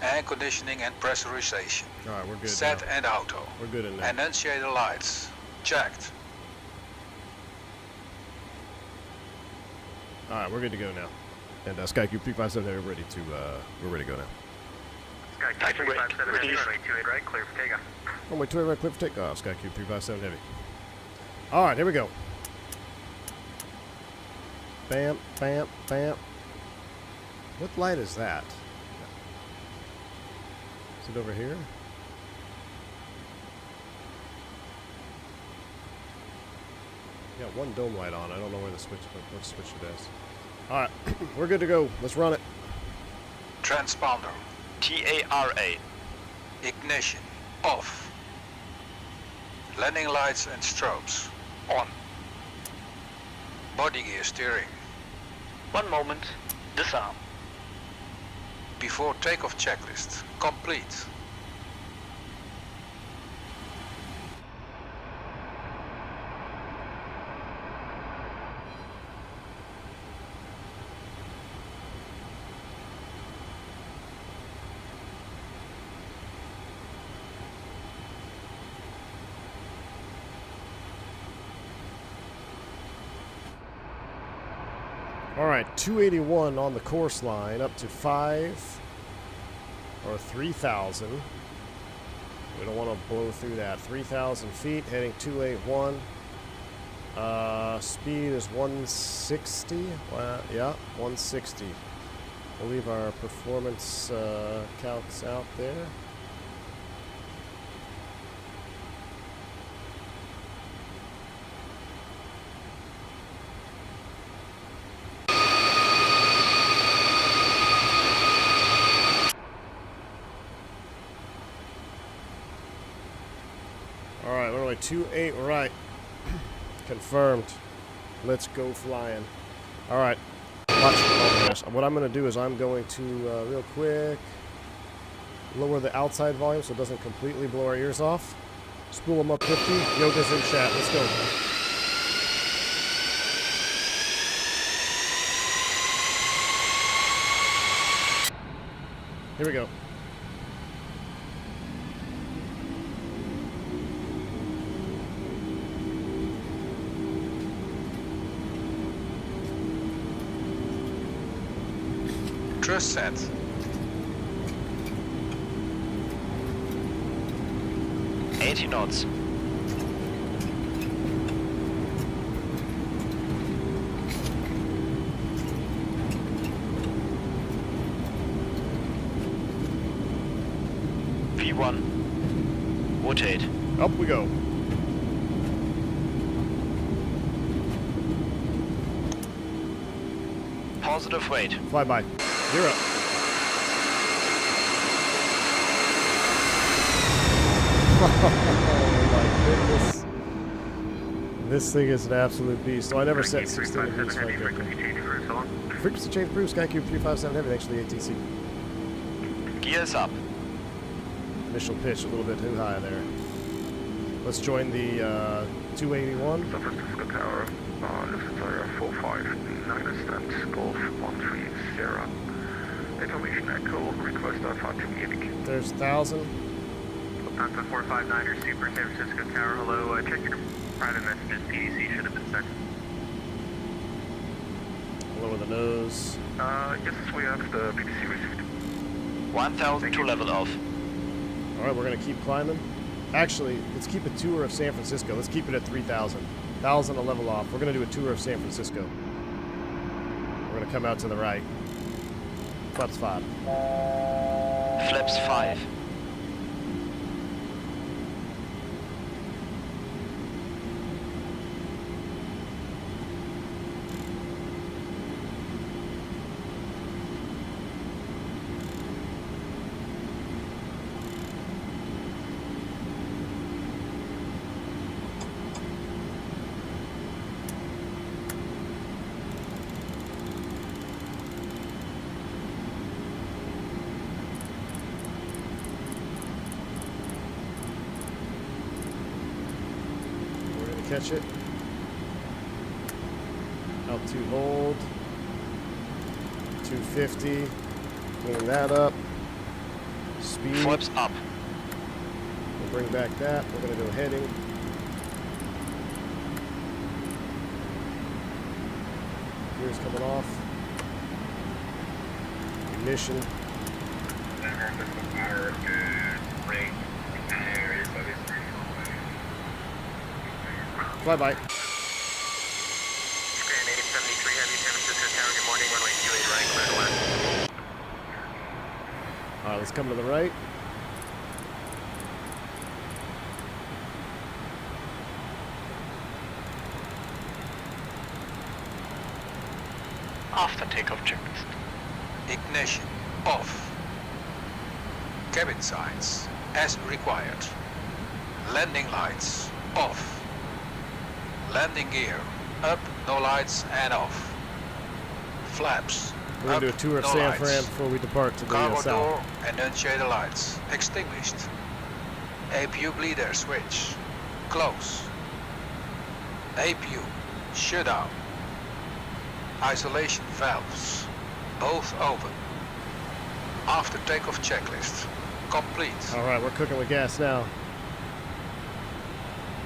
Air conditioning and pressurization.
Alright, we're good
Set
now.
and auto.
We're good in there.
Annunciator lights. Checked.
Alright, we're good to go now. And Sky Q357 Heavy, we're ready to go now.
Sky
Parking brake,
Q357 Heavy,
release.
runway 28 right, clear for takeoff.
Runway 28 right, clear for takeoff. Sky Q357 Heavy. Alright, here we go. Bam, bam, bam. What light is that? Is it over here? Got one dome light on. I don't know where the switch, what switch it is. Alright, we're good to go. Let's run it.
Transponder.
TARA.
Ignition off. Landing lights and strobes on. Body gear steering.
One moment, disarm.
Before takeoff checklist complete.
All right, 281 on the course line, up to 5 or 3,000. We don't want to blow through that. 3,000 feet, heading 281. Speed is 160. Yeah, 160. We'll leave our performance calcs out there. Alright, we're only 28 right. Confirmed. Let's go flying. Alright. Watch. Oh gosh. What I'm going to do is I'm going to, real quick, lower the outside volume so it doesn't completely blow our ears off. Spool them up 50. Yoga's in chat. Let's go. Here we go.
Thrust set.
$80 knots. V1. Rotate.
Up we go.
Positive weight.
Fly by. You're up. Oh my goodness. This thing is an absolute beast. So I never set 16 degrees like that. Frequency change approved. Sky Cube 357 Heavy. Thanks for the ATC.
Gears up.
Initial pitch a little bit too high there. Let's join the 281.
San Francisco Tower, Lufthansa 459 stand, Golf 130. Information echo, request to Munich.
There's 1,000.
Lufthansa 459er, Super San Francisco Tower, hello, check your private messages, PDC should have been sent.
Lower the nose.
Yes, we have the PDC received.
1000 to level off.
All right, we're gonna keep climbing. Actually, let's keep a tour of San Francisco. Let's keep it at 3,000. 1,000 to level off. We're gonna do a tour of San Francisco. We're gonna come out to the right. Flaps 5.
Flaps 5.
Catch it. Altitude hold. 250. Clean that up. Speed.
Flaps up.
We'll bring back that. We're going to go heading. Gears coming off. Ignition. Fly by.
Grand 873 Heavy, San Francisco Tower, good morning, runway 28 right, clear to land.
All right, let's come to the right.
After takeoff checklist.
Ignition off. Cabin signs as required. Landing lights off. Landing gear up, no lights, and off. Flaps.
We're going to do a tour of
no
San
lights.
Fran before we depart to the
Cargo
south.
door and unshaded lights extinguished. APU bleeder switch close. APU shut down. Isolation valves both open. After takeoff checklist complete.
All right, we're cooking with gas now.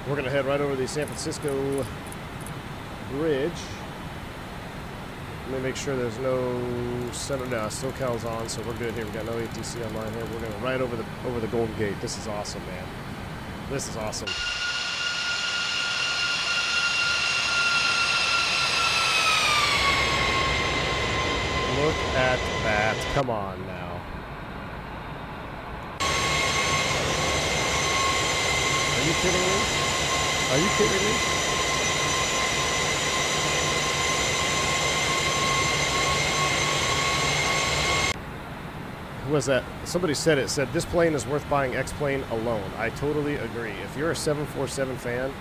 We're going to head right over the San Francisco Bridge. Let me make sure there's no center. No, SoCal's on, so we're good here. We got no ATC online here. We're going to right over the Golden Gate. This is awesome, man. This is awesome. Look at that. Come on now. Are you kidding me? Are you kidding me? Who was that? Somebody said it. Said this plane is worth buying XPlane alone. I totally agree. If you're a 747 fan,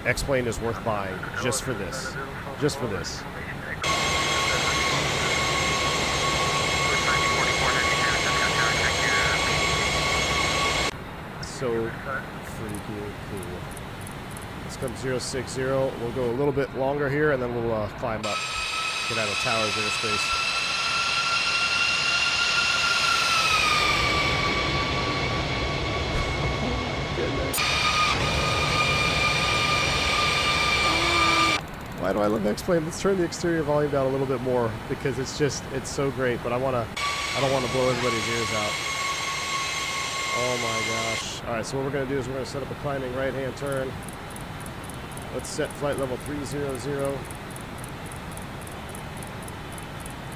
XPlane is worth buying just for this. Just for this. So freaking cool. Let's come 060. We'll go a little bit longer here and then we'll climb up. Get out of towers airspace. Why do I love X-Plane? Let's turn the exterior volume down a little bit more because it's so great, but I don't want to blow everybody's ears out. Oh my gosh. All right, so what we're going to do is we're going to set up a climbing right-hand turn. Let's set flight level 300.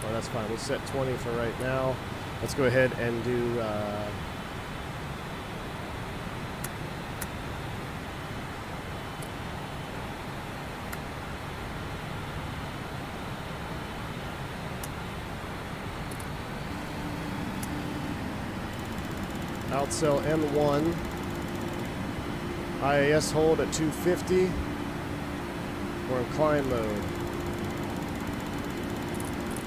Oh, that's fine. We'll set 20 for right now. Let's go ahead and do... Outcell N1, IAS hold at 250. We're in climb mode.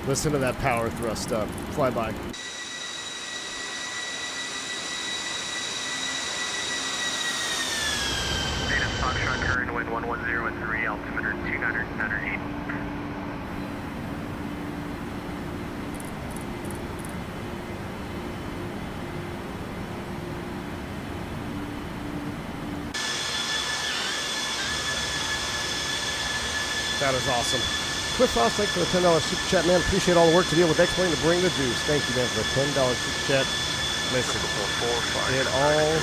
Listen to that power thrust up. Fly by.
Data Foxtrot, current wind 110 and 3, altimeter 298.
That is awesome. Cliff Ross, thanks for the $10 super chat, man. Appreciate all the work to deal with XPlane to bring the juice. Thank you, man, for the $10 super chat. Listen, it all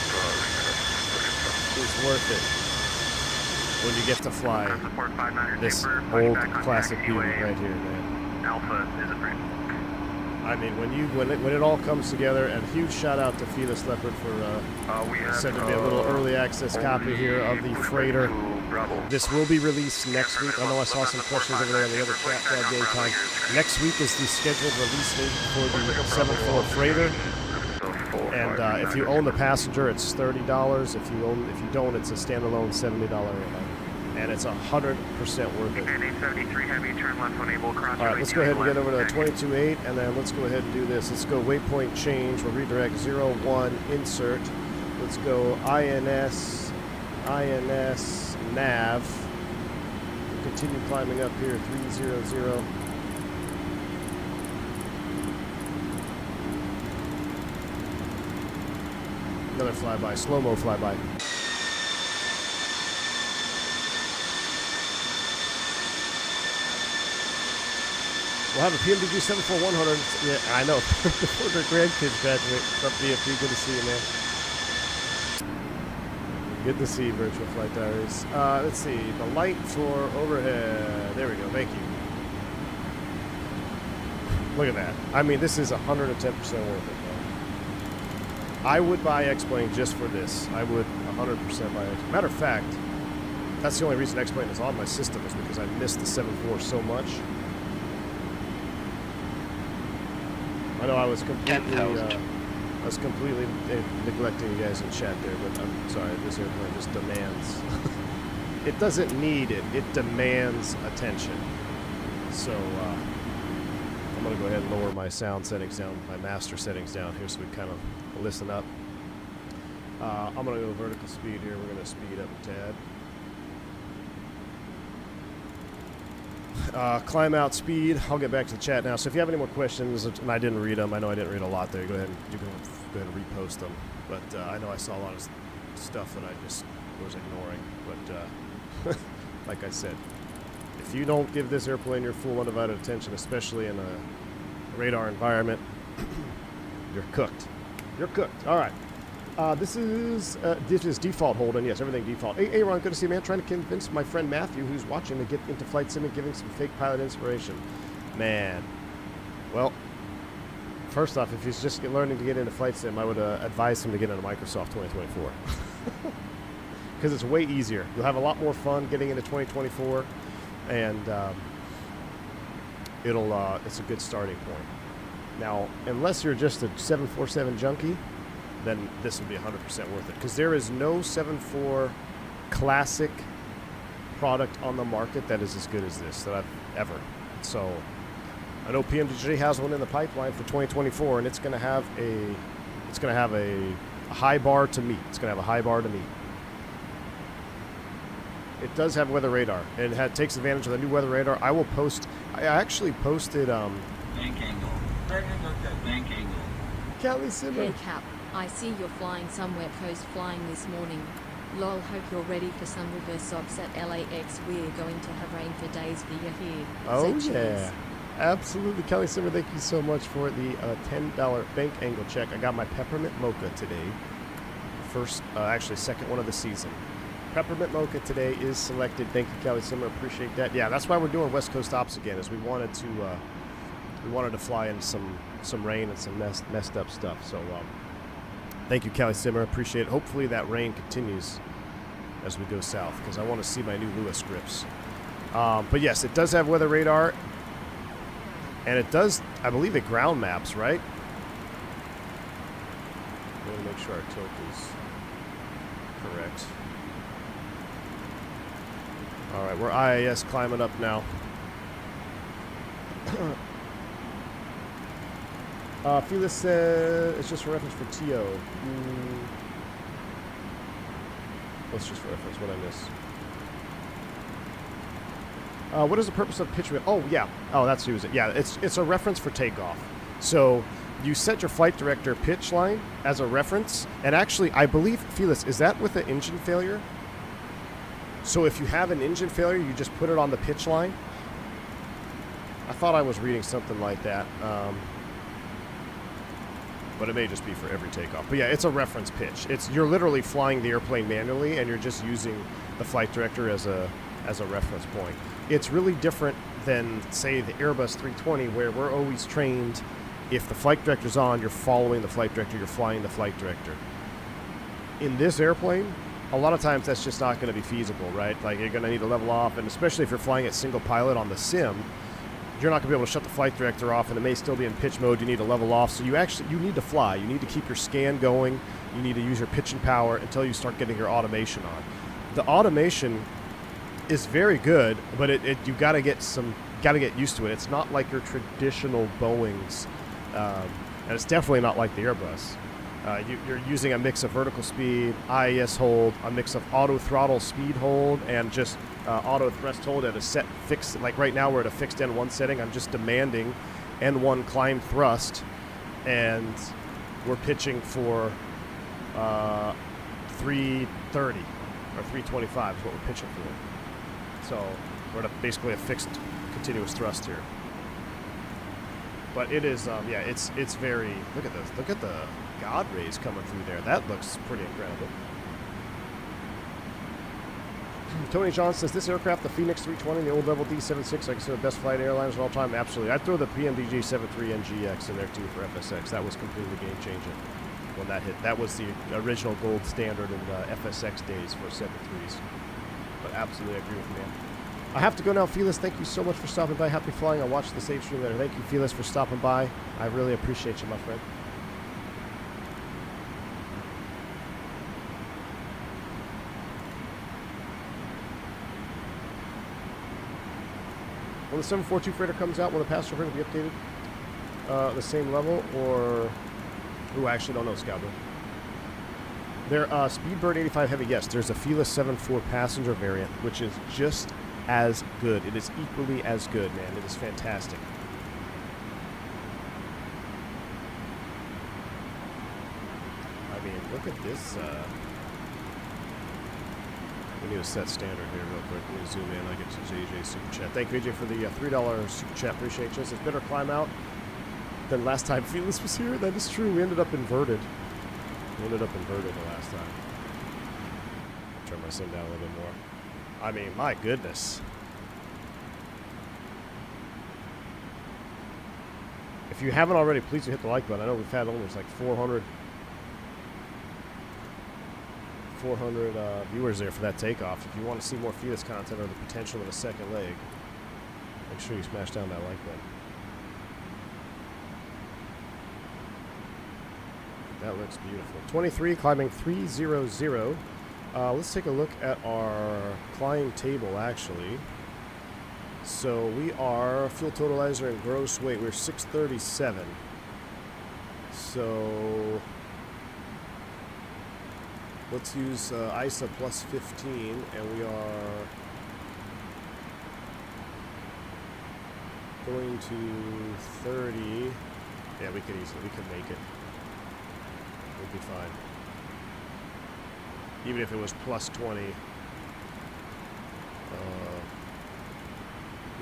is worth it when you get to fly this old classic beauty right here, man.
Alpha is a print.
I mean, when it all comes together, and huge shout out to Felis Leopard for sending me a little early access copy here of the freighter. This will be released next week. I know I saw some questions over there in the other chat game time. Next week is the scheduled release date for the 7.4 freighter. And if you own the passenger, it's $30. If you don't, it's a standalone $70 airline. And it's 100% worth it.
And 873 heavy, turn left on able, cross.
All right, let's go ahead and get over to the 22.8, and then let's go ahead and do this. Let's go waypoint change. We'll redirect 01, insert. Let's go INS, nav. We'll continue climbing up here, 300. Another flyby, slow-mo flyby. We'll have a PMDG 74100. Yeah, I know. Before their grandkids graduate from DFT. Good to see you, man. Good to see you, Virtual Flight Diaries. Let's see. The light for overhead. There we go. Thank you. Look at that. I mean, this is 110% worth it, man. I would buy XPlane just for this. I would 100% buy XPlane. Matter of fact, that's the only reason XPlane is on my system is because I missed the 7.4 so much. I know I was completely neglecting you guys in chat there, but I'm sorry, this airplane just demands. It doesn't need it, it demands attention. So I'm going to go ahead and lower my sound settings down, my master settings down here so we kind of listen up. I'm going to go vertical speed here, we're going to speed up a tad. Climb out speed. I'll get back to the chat now. So if you have any more questions, and I didn't read them, I know I didn't read a lot there. You can go ahead and repost them. But I know I saw a lot of stuff that I just was ignoring. But like I said, if you don't give this airplane your full undivided attention, especially in a radar environment, you're cooked. You're cooked. All right. This is default Holden. Yes, everything default. Hey, Ron, good to see you, man. Trying to convince my friend Matthew, who's watching, to get into flight sim and giving some fake pilot inspiration. Man. Well, first off, if he's just learning to get into flight sim, I would advise him to get into Microsoft 2024. Because it's way easier. You'll have a lot more fun getting into 2024, and it's a good starting point. Now, unless you're just a 747 junkie, then this would be 100% worth it. Because there is no 7.4 classic product on the market that is as good as this that I've ever. So I know PMDG has one in the pipeline for 2024, and it's going to have a high bar to meet. It's going to have a high bar to meet. It does have weather radar, and it takes advantage of the new weather radar. I actually posted
bank angle. Bank angle.
Kelly Simmer.
Hey Cap, I see you're flying somewhere coast flying this morning. Lol, hope you're ready for some reverse SOPs at LAX. We're going to have rain for days for you here.
Oh
so
yeah, absolutely. Kelly Simmer, thank you so much for the $10 bank angle check. I got my peppermint mocha today. First, actually second one of the season. Peppermint mocha today is selected. Thank you, Kelly Simmer. Appreciate that. Yeah, that's why we're doing West Coast ops again, is we wanted to fly in some rain and some messed up stuff. So thank you, Kelly Simmer. Appreciate it. Hopefully that rain continues as we go south, because I want to see my new Lewis scripts. But yes, it does have weather radar, and it does, I believe, it ground maps, right? I want to make sure our tilt is correct. All right, we're IAS climbing up now. Felix said it's just for reference for TO. What's just for reference? What I miss? What is the purpose of pitch wheel? Oh, yeah. Oh, that's who is it. Yeah, it's a reference for takeoff. So you set your flight director pitch line as a reference. And actually, I believe, Felix, is that with an engine failure? So if you have an engine failure, you just put it on the pitch line? I thought I was reading something like that. But it may just be for every takeoff. But yeah, it's a reference pitch. You're literally flying the airplane manually, and you're just using the flight director as a reference point. It's really different than, say, the Airbus 320, where we're always trained, if the flight director's on, you're following the flight director, you're flying the flight director. In this airplane, a lot of times that's just not going to be feasible, right? Like, you're going to need to level off, and especially if you're flying at single pilot on the sim, you're not going to be able to shut the flight director off, and it may still be in pitch mode. You need to level off, so you need to fly. You need to keep your scan going. You need to use your pitch and power until you start getting your automation on. The automation is very good, but you got to get used to it. It's not like your traditional Boeings, and it's definitely not like the Airbus. You're using a mix of vertical speed, IES hold, a mix of auto throttle speed hold, and just auto thrust hold at a set fixed. Like right now, we're at a fixed N1 setting. I'm just demanding N1 climb thrust, and we're pitching for 330 or 325 is what we're pitching for. So we're at basically a fixed continuous thrust here. But it is, yeah, it's very. Look at this. Look at the God rays coming through there. That looks pretty incredible. Tony John says, this aircraft, the Phoenix 320, the old level D76, I consider the best flight airliners of all time. Absolutely. I'd throw the PMDG 73NGX in there too for FSX. That was completely game changing when that hit. That was the original gold standard in the FSX days for 73s. But absolutely agree with you, man. I have to go now. Felix, thank you so much for stopping by. Happy flying. I'll watch the safe stream later. Thank you, Felix, for stopping by. I really appreciate you, my friend. When the 742 freighter comes out, will the passenger freighter be updated the same level, or... Ooh, I actually don't know, Scouter. Their Speedbird 85 Heavy, yes, there's a Felis 74 passenger variant, which is just as good. It is equally as good, man. It is fantastic. I mean, look at this. We need to set standard here real quick. Let me zoom in. I get to JJ Super Chat. Thank you, AJ, for the $3 Super Chat. Appreciate you. It's better climb out than last time Felix was here. That is true. We ended up inverted. The last time. Turn my sim down a little bit more. I mean, my goodness. If you haven't already, please hit the like button. I know we've had almost like 400 viewers there for that takeoff. If you want to see more Felix content or the potential of a second leg, make sure you smash down that like button. That looks beautiful. 23, climbing 300. Let's take a look at our climb table, actually. So we are fuel totalizer and gross weight. We're 637. So let's use ISA plus 15, and we are going to 30. Yeah, we could make it. We'll be fine. Even if it was plus 20, we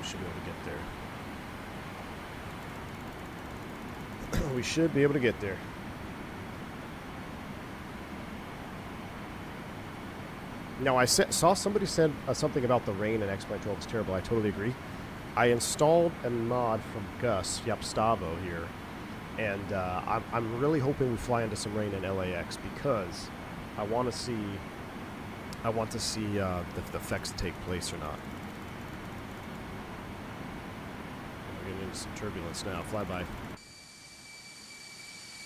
should be able to get there. We should be able to get there. Now, I saw somebody said something about the rain in XPlane 12 is terrible. I totally agree. I installed a mod from Gus Yapstavo here, and I'm really hoping we fly into some rain in LAX because I want to see if the effects take place or not. We're getting into some turbulence now. Fly by.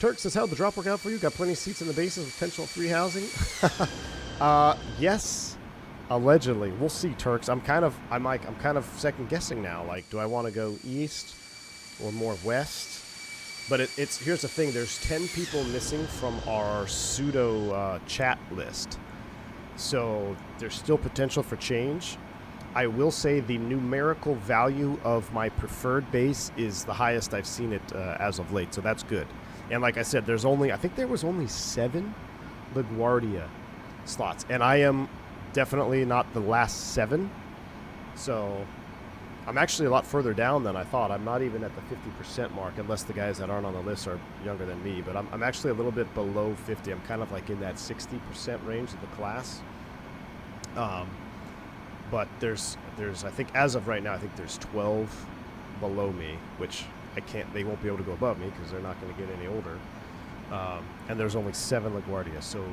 Turk says, how'd the drop work out for you? Got plenty of seats in the bases with potential free housing? Yes, allegedly. We'll see, Turks. I'm kind of second guessing now. Like, do I want to go east or more west? But here's the thing. There's 10 people missing from our pseudo chat list. So there's still potential for change. I will say the numerical value of my preferred base is the highest I've seen it as of late. So that's good. And like I said, I think there was only 7 LaGuardia slots. And I am definitely not the last 7. So I'm actually a lot further down than I thought. I'm not even at the 50% mark, unless the guys that aren't on the list are younger than me. But I'm actually a little bit below 50. I'm kind of like in that 60% range of the class. But there's I think as of right now, I think there's 12 below me, which they won't be able to go above me because they're not going to get any older. And there's only 7 LaGuardia. So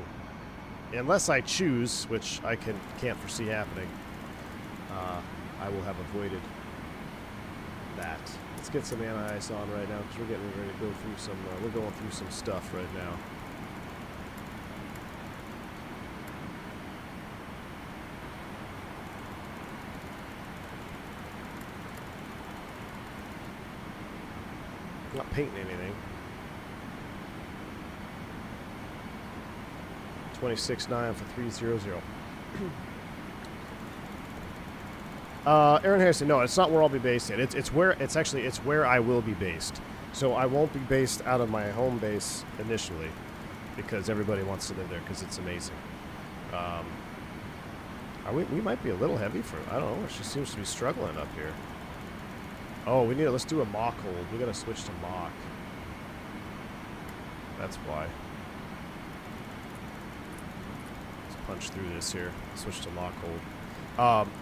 unless I choose, which I can't foresee happening, I will have avoided that. Let's get some anti-ice on right now because we're getting ready to go through some. We're going through some stuff right now. Not painting anything. 26.9 for 300. Aaron Harrison, no, it's not where I'll be based at. It's where I will be based. So I won't be based out of my home base initially, because everybody wants to live there because it's amazing. We might be a little heavy for, I don't know, it just seems to be struggling up here. Oh, let's do a Mach hold. We gotta switch to Mach. That's why. Let's punch through this here. Switch to Mach hold.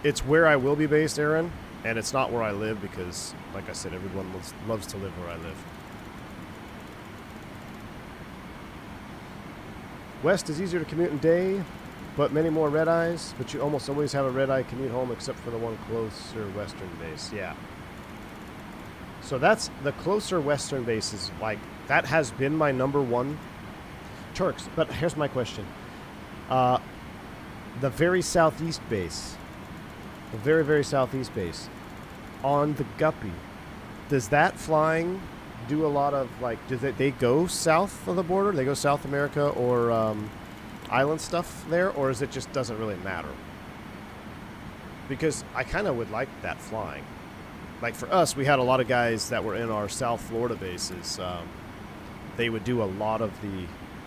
It's where I will be based, Aaron, and it's not where I live because, like I said, everyone loves to live where I live. West is easier to commute in day, but many more red eyes, but you almost always have a red eye commute home except for the one closer western base. Yeah. So that's the closer western base is like, that has been my #1 Turks. But here's my question. The very southeast base, the very, very southeast base on the Guppy, does that flying do a lot of, like, do they go south of the border? They go South America or island stuff there, or is it just doesn't really matter? Because I kind of would like that flying. Like for us, we had a lot of guys that were in our South Florida bases. They would do a lot of the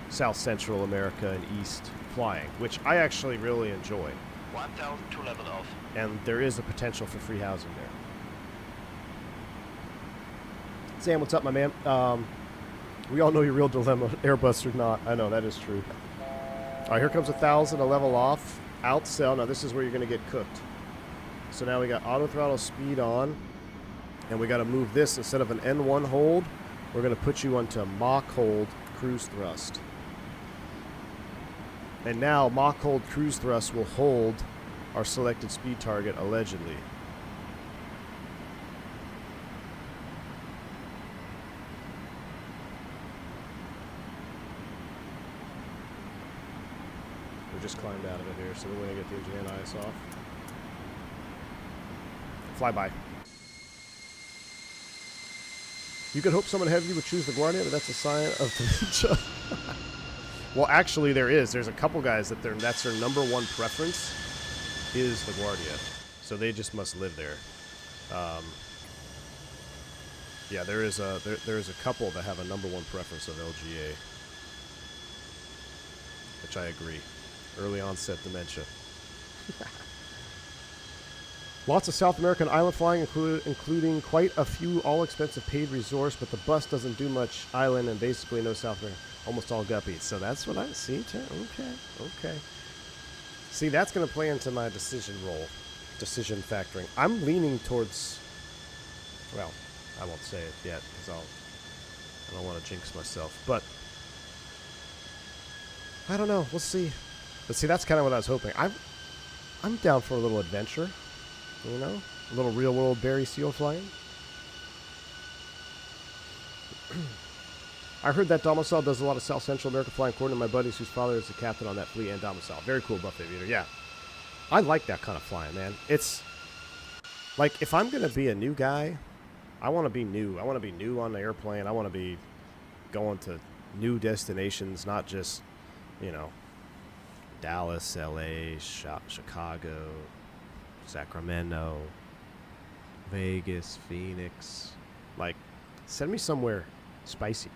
South Central America and East flying, which I actually really enjoy.
1000 to level off.
And there is a potential for free housing there. Sam, what's up, my man? We all know your real dilemma, Airbus or not. I know, that is true. All right, here comes 1000 to level off. Outsell. Now this is where you're going to get cooked. So now we got auto throttle speed on. And we got to move this instead of an N1 hold. We're going to put you onto Mach hold cruise thrust. And now Mach hold cruise thrust will hold our selected speed target allegedly. We just climbed out of it here, so we're going to get the engine anti-ice off. Fly by. You could hope someone heavy would choose LaGuardia, but that's a sign of dementia. Well, actually, there's a couple guys that's their #1 preference is LaGuardia, so they just must live there. Yeah, there is a couple that have a #1 preference of LGA, which I agree. Early onset dementia. Lots of South American island flying, including quite a few all-expensive paid resorts, but the bus doesn't do much island and basically no South America. Almost all guppies. So that's what I see, too. Okay. See, that's going to play into my decision factoring. I'm leaning towards, well, I won't say it yet because I don't want to jinx myself. But I don't know. We'll see. But see, that's kind of what I was hoping. I'm down for a little adventure. You know, a little real-world Barry Seal flying. I heard that Domicile does a lot of South Central America flying, according to my buddies whose father is the captain on that fleet and Domicile. Very cool, Buffet Eater. Yeah. I like that kind of flying, man. It's like, if I'm going to be a new guy, I want to be new. I want to be new on the airplane. I want to be going to new destinations, not just, you know, Dallas, LA, Chicago, Sacramento, Vegas, Phoenix. Like, send me somewhere spicy.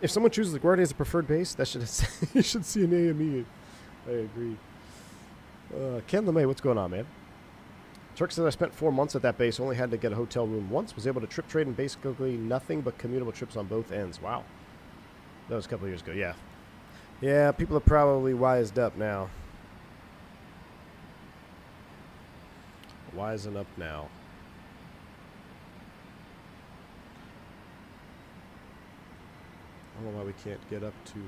If someone chooses LaGuardia as a preferred base, that you should see an AME. I agree. Ken LeMay, what's going on, man? Turk said I spent 4 months at that base, only had to get a hotel room once, was able to trip trade and basically nothing but commutable trips on both ends. Wow. That was a couple of years ago, yeah. Yeah, people are probably wised up now. Wisen up now. I don't know why we can't get up to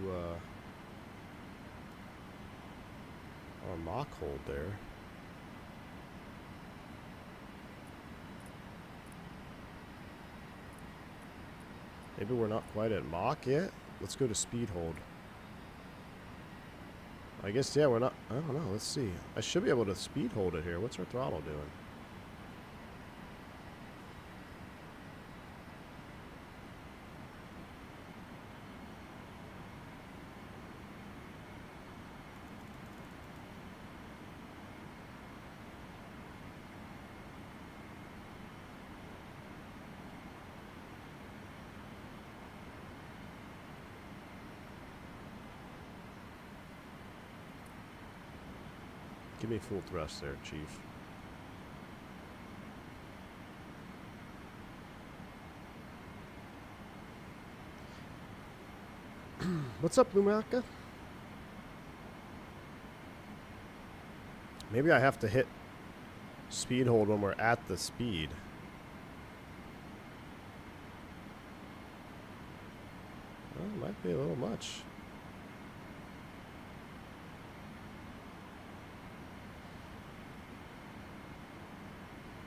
our mock hold there. Maybe we're not quite at Mach yet. Let's go to speed hold. I guess, yeah, we're not. I don't know. Let's see. I should be able to speed hold it here. What's our throttle doing? Give me full thrust there, Chief. What's up, Lumaka? Maybe I have to hit speed hold when we're at the speed. Well, it might be a little much.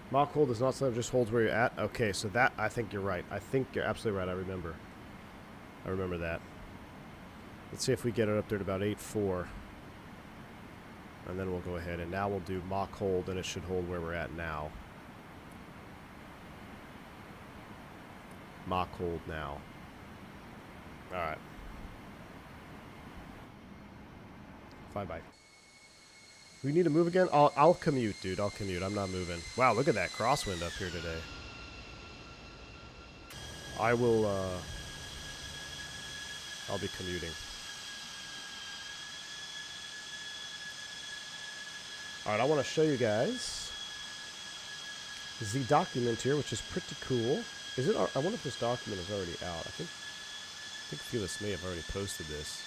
Mach hold does not slam, just holds where you're at. Okay, so that, I think you're right. I think you're absolutely right. I remember that. Let's see if we get it up there to about 8.4. And then we'll go ahead. And now we'll do Mach hold, and it should hold where we're at now. Mach hold now. Alright. Bye-bye. We need to move again? I'll commute, dude. I'll commute. I'm not moving. Wow, look at that crosswind up here today. I will, I'll be commuting. Alright, I want to show you guys the document here, which is pretty cool. Is it? I wonder if this document is already out. I think Felix may have already posted this.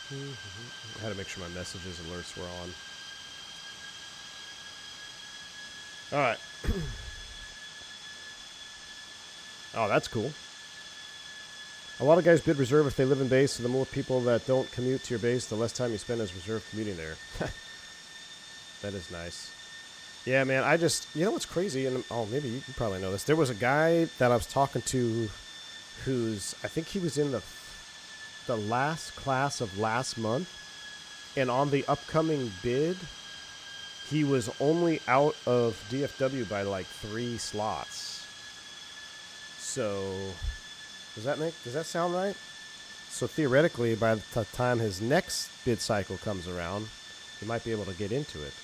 I had to make sure my messages alerts were on. Alright. Oh, that's cool. A lot of guys bid reserve if they live in base, so the more people that don't commute to your base, the less time you spend as reserve commuting there. That is nice. Yeah, man, I just, you know what's crazy? And oh, maybe you probably know this. There was a guy that I was talking to who's, I think he was in the last class of last month, and on the upcoming bid he was only out of DFW by like 3 slots. So does that sound right? So theoretically, by the time his next bid cycle comes around, he might be able to get into it,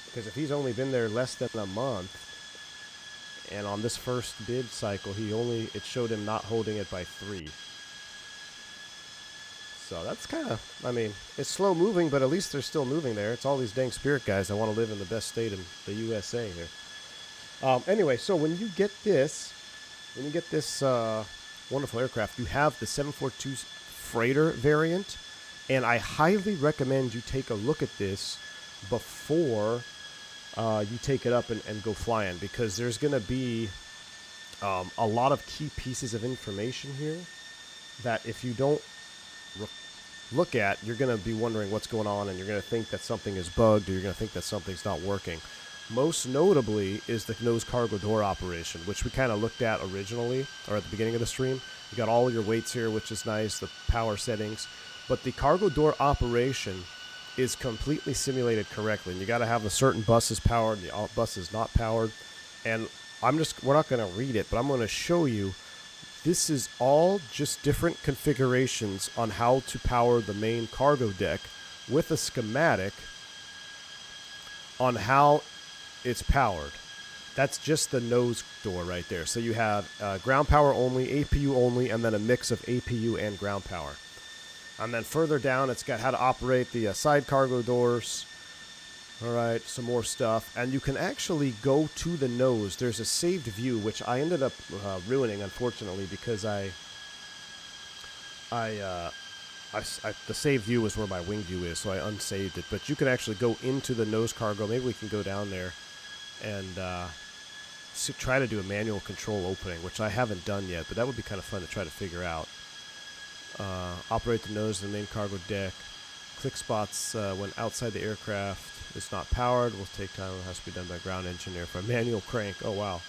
because if he's only been there less than a month, and on this first bid cycle it showed him not holding it by 3. So that's kind of, I mean, it's slow moving, but at least they're still moving there. It's all these dang Spirit guys that want to live in the best state in the USA here. Anyway, so when you get this wonderful aircraft, you have the 742 freighter variant, and I highly recommend you take a look at this before you take it up and go flying, because there's going to be a lot of key pieces of information here that if you don't look at, you're going to be wondering what's going on, and you're going to think that something is bugged, or you're going to think that something's not working. Most notably is the nose cargo door operation, which we kind of looked at originally, or at the beginning of the stream. You got all your weights here, which is nice, the power settings. but the cargo door operation is completely simulated correctly. And you got to have the certain buses powered, the bus is not powered. And we're not going to read it, but I'm going to show you. This is all just different configurations on how to power the main cargo deck with a schematic on how it's powered. That's just the nose door right there. So you have ground power only, APU only, and then a mix of APU and ground power. And then further down, it's got how to operate the side cargo doors. All right, some more stuff. And you can actually go to the nose. There's a saved view, which I ended up ruining, unfortunately, because the saved view is where my wing view is, so I unsaved it. But you can actually go into the nose cargo. Maybe we can go down there and try to do a manual control opening, which I haven't done yet, but that would be kind of fun to try to figure out. Operate the nose of the main cargo deck. Click spots when outside the aircraft. It's not powered. Will take time. It has to be done by ground engineer for a manual crank. Oh, wow.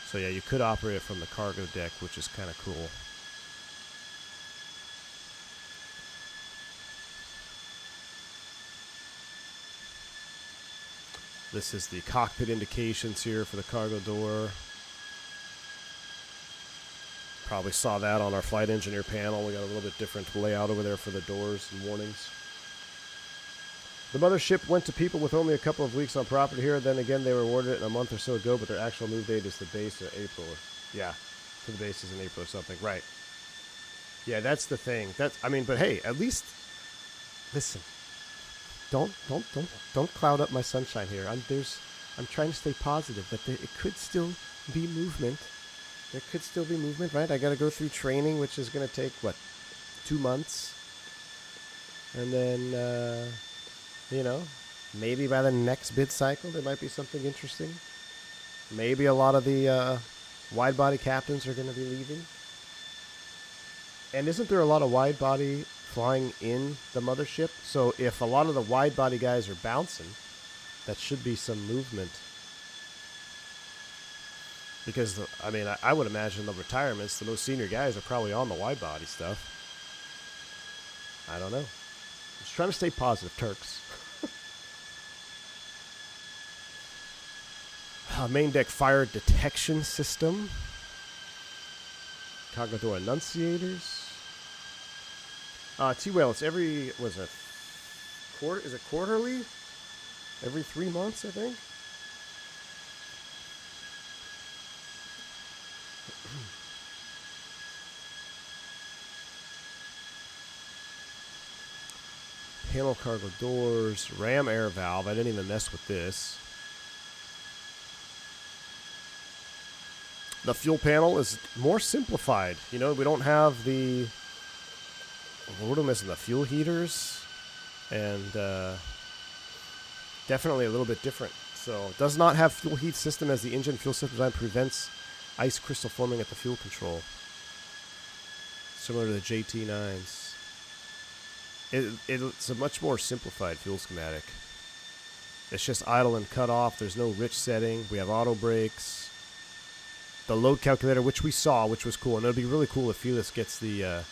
So, yeah, you could operate it from the cargo deck, which is kind of cool. This is the cockpit indications here for the cargo door. Probably saw that on our flight engineer panel. We got a little bit different layout over there for the doors and warnings. The mothership went to people with only a couple of weeks on property here. Then again, they were awarded it a month or so ago, but their actual move date is the base of April. Yeah, to the base is in April or something. Right. Yeah, that's the thing. I mean, but hey, at least, listen. Don't cloud up my sunshine here. I'm trying to stay positive that it could still be movement. There could still be movement, right? I got to go through training, which is going to take, what, 2 months? And then, you know, maybe by the next bid cycle, there might be something interesting. Maybe a lot of the wide-body captains are going to be leaving. And isn't there a lot of wide-body flying in the mothership? So if a lot of the wide-body guys are bouncing, that should be some movement. Because, I mean, I would imagine the retirements, the most senior guys are probably on the wide-body stuff. I don't know. Just trying to stay positive, Turks. Main deck fire detection system. Cargo door enunciators. T-Whale, it's every, was it quarter? Is it quarterly? Every 3 months, I think. Panel cargo doors, ram air valve. I didn't even mess with this. The fuel panel is more simplified. You know, we don't have the... What are we missing? The fuel heaters. And definitely a little bit different. So, it does not have fuel heat system as the engine fuel system design prevents ice crystal forming at the fuel control. Similar to the JT9s. It's a much more simplified fuel schematic. It's just idle and cut off. There's no rich setting. We have auto brakes. The load calculator, which we saw, which was cool. And it'll be really cool if Felix gets the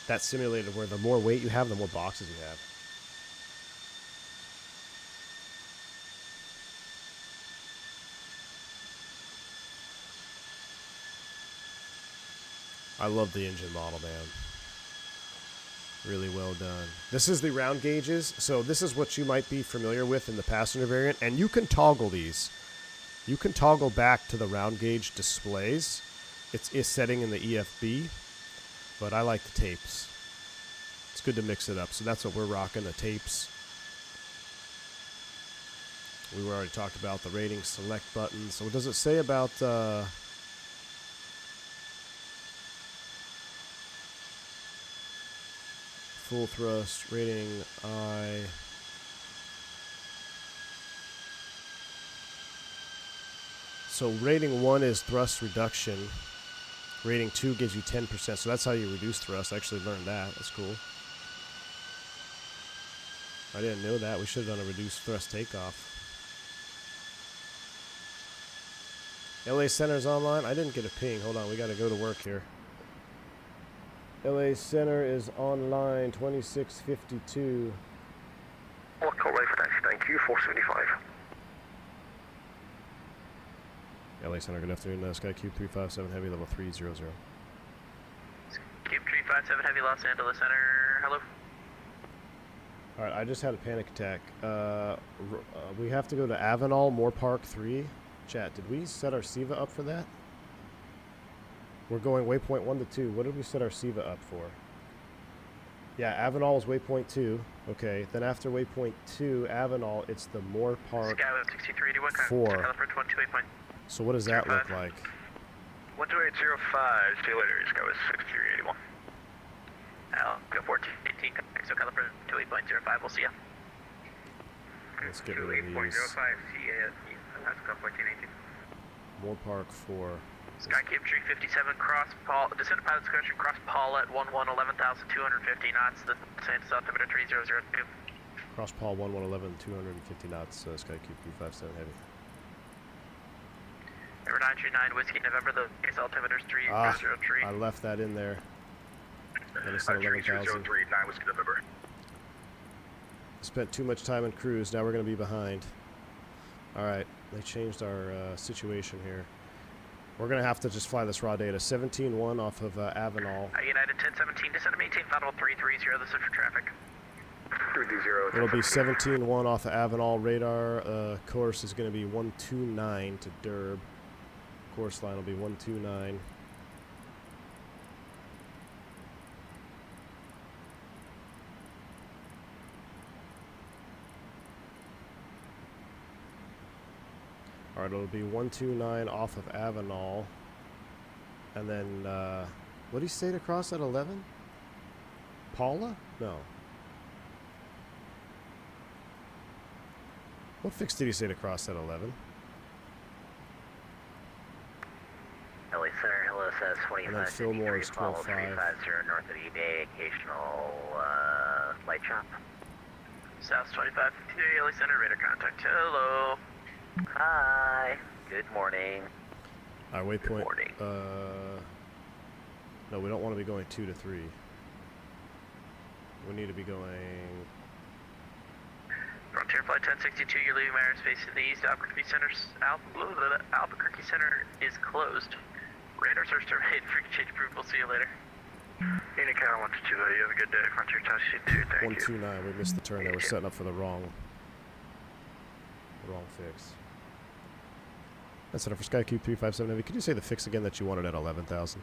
that simulated where the more weight you have, the more boxes you have. I love the engine model, man. Really well done. This is the round gauges. So this is what you might be familiar with in the passenger variant. And you can toggle these. You can toggle back to the round gauge displays. It's setting in the EFB. But I like the tapes. It's good to mix it up. So that's what we're rocking, the tapes. We already talked about the rating select button. So what does it say about... full thrust, rating I. So rating 1 is thrust reduction. Rating 2 gives you 10%. So that's how you reduce thrust. I actually learned that. That's cool. I didn't know that. We should have done a reduced thrust takeoff. LA Center's online. I didn't get a ping. Hold on. We got to go to work here. LA Center is online, 2652.
Call ready for taxi, thank you, 475.
LA Center, good afternoon. Sky Cube 357 Heavy, level 300.
Cube 357 Heavy, Los Angeles Center, hello.
Alright, I just had a panic attack. We have to go to Avenal, Moore Park 3. Chat, did we set our SIVA up for that? We're going waypoint 1 to 2. What did we set our SIVA up for? Yeah, Avenal is waypoint 2. Okay, then after waypoint 2, Avenal, it's the Moore Park 4. So what does that look like?
12805, see you later, Skyway 6381. Go 1418, so caliper 28.05, we'll see ya.
Let's get rid of these.
28.05, CASE, that's go 1418.
Moore Park 4.
Skycube 357, cross Paul, descendant pilot discussion, cross Paul at 11,250 knots, the same altimeter 3002.
Cross Paul 11, 250 knots, Skycube 357 Heavy.
Number 939, Whiskey November, the base altimeter is 3003.
I left that in there. Then it said 11,000.
9 Whiskey November.
Spent too much time in cruise, now we're going to be behind. Alright, they changed our situation here. We're going to have to just fly this raw data. 17-1 off of Avenal.
United 1017, descend to maintain final 330, this is for traffic. 330.
It'll be 17-1 off of Avenal. Radar course is going to be 129 to Durb. Course line will be 129. Alright, it'll be 129 off of Avenal. And then, what did he say to cross at 11? Paula? No. What fix did he say to cross at 11?
LA Center, hello, says
And then Fillmore is 12.5.
350 north of eBay, occasional light chop.
South 2553, LA Center, radar contact, hello.
Hi, good morning.
Alright, waypoint.
Good morning.
No, we don't want to be going 2 to 3. We need to be going...
Frontier Flight 1062, you're leaving my airspace to the east. Albuquerque Center is closed. Radar search terminated. Frequency change approved. We'll see you later. Unicorn 122, you have a good day. Frontier 1062, thank you.
129, we missed the turn there. We're setting up for the wrong fix. That's it for Skycube 357 Heavy. Could you say the fix again that you wanted at 11,000?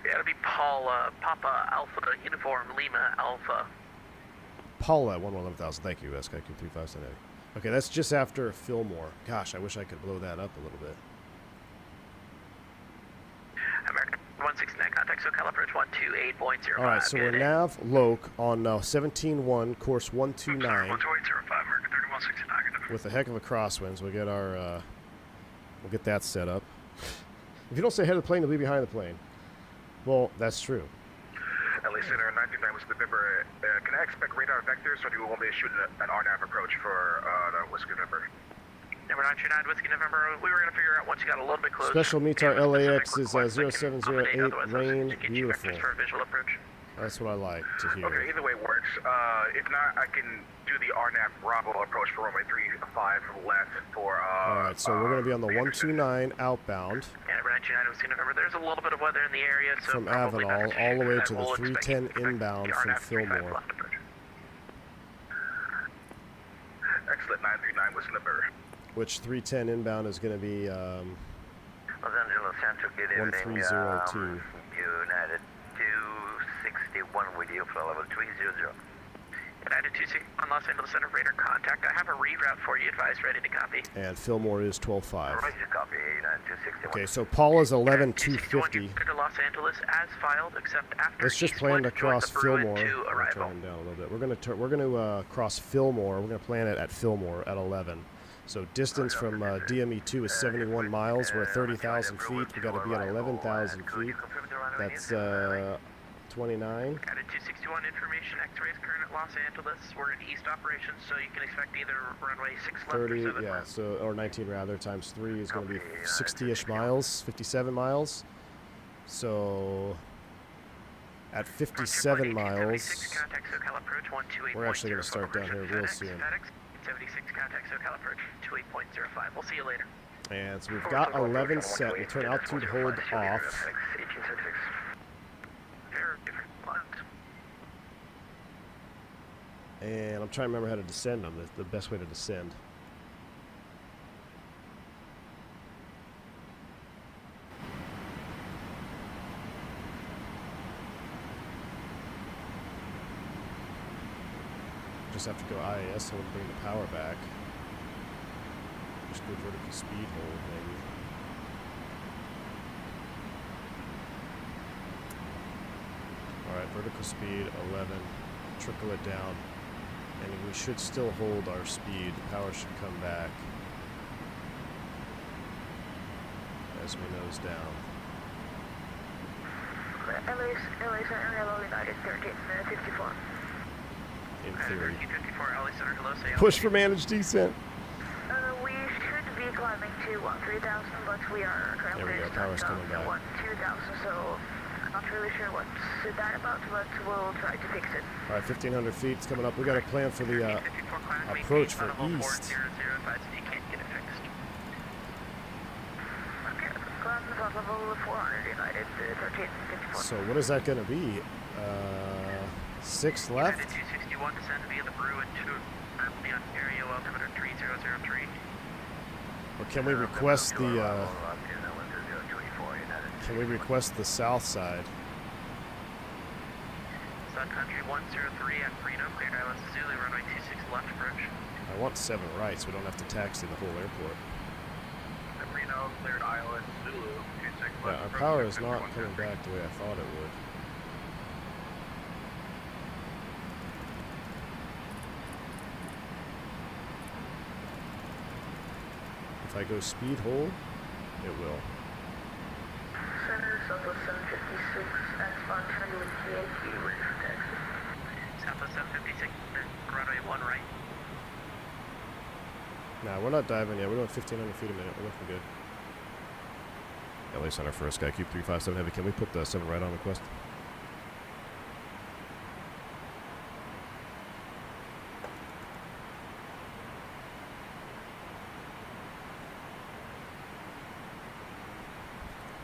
Yeah, it'll be Paul, Papa Alpha, Uniform, Lima, Alpha.
Paula at 11,000. Thank you, Skycube 357 Heavy. Okay, that's just after Fillmore. Gosh, I wish I could blow that up a little bit.
American 169 contact, so caliper 128.05.
Alright, so we're nav loc on 17-1, course 129.
128.05, American 3169.
With a heck of a crosswinds. We'll get our, we'll get that set up. If you don't stay ahead of the plane, you'll be behind the plane. Well, that's true.
LA Center 929 was November. Can I expect radar vectors, or do you want me to shoot an RNAV approach for the Whiskey November? Number 929 Whiskey November. We were going to figure out once you got a little bit closer.
Special METAR LAX is 0708, rain, beautiful.
For a visual approach.
That's what I like to hear.
Okay, either way works. If not, I can do the RNAV Bravo approach for runway 35 left for...
Alright, so we're going to be on the 129 outbound.
Yeah, number 929 Whiskey November. There's a little bit of weather in the area, so
from Avenal all the way to the 310 inbound from Fillmore.
Excellent, 939 Whiskey November.
Which 310 inbound is going to be
Los Angeles Central, good evening.
1302.
United 261 with you for level 300.
United 261 Los Angeles Center, radar contact. I have a reroute for you, advised, ready to copy.
And Fillmore is 12.5.
Ready to copy, United 261.
Okay, so Paula's 11.250.
To Los Angeles as filed, except after
Let's just plan to cross Fillmore. I'll turn him down a little bit. We're going to cross Fillmore. We're going to plan it at Fillmore at 11. So distance from DME2 is 71 miles. We're at 30,000 feet. We got to be at 11,000 feet. That's 29.
Added 261 information. X-rays current at Los Angeles. We're in east operations, so you can expect either runway 6 left
30,
or 7
yeah,
left.
so or 19 rather times 3 is going to be 60-ish miles, 57 miles. So at 57 miles.
76 contact SoCal approach 128.05.
We're actually going to start down here real soon.
FedEx 76 contact SoCal approach 28.05. We'll see you later.
And so we've got 11 set. We turn altitude hold off. And I'm trying to remember how to descend on this, the best way to descend. Just have to go IAS hold and bring the power back. Just go vertical speed hold, maybe. Alright, vertical speed 11. Trickle it down. And we should still hold our speed. The power should come back as we nose down.
LA Center, hello, United 1354.
In theory.
1354, LA Center, hello, say
Push for managed descent.
We should be climbing to 13,000, but we are currently
There we go, power's coming back.
2,000, so I'm not really sure what's that about, but we'll try to fix it.
Alright, 1,500 feet. It's coming up. We got a plan for the approach for east.
Level 400 United 1354.
So what is that going to be? 6 left?
261 descend via the Brew and 2 the Ontario altimeter 3003.
Or can we request the can we request the south side?
Sun Country 103 at Reno, cleared Islands Zulu, runway 26 left approach.
I want 7 right so we don't have to taxi the whole airport.
Reno, cleared Islands Zulu, 26 left
Yeah, our
approach.
power is not coming back the way I thought it would. If I go speed hold, it will.
Center, Southwest 756, S1 Transit GAQ, ready for taxi.
Southwest 756, runway 1 right.
Nah, we're not diving yet. We're doing 1,500 feet a minute. We're looking good. LA Center for Sky Cube 357 Heavy. Can we put the 7 right on request?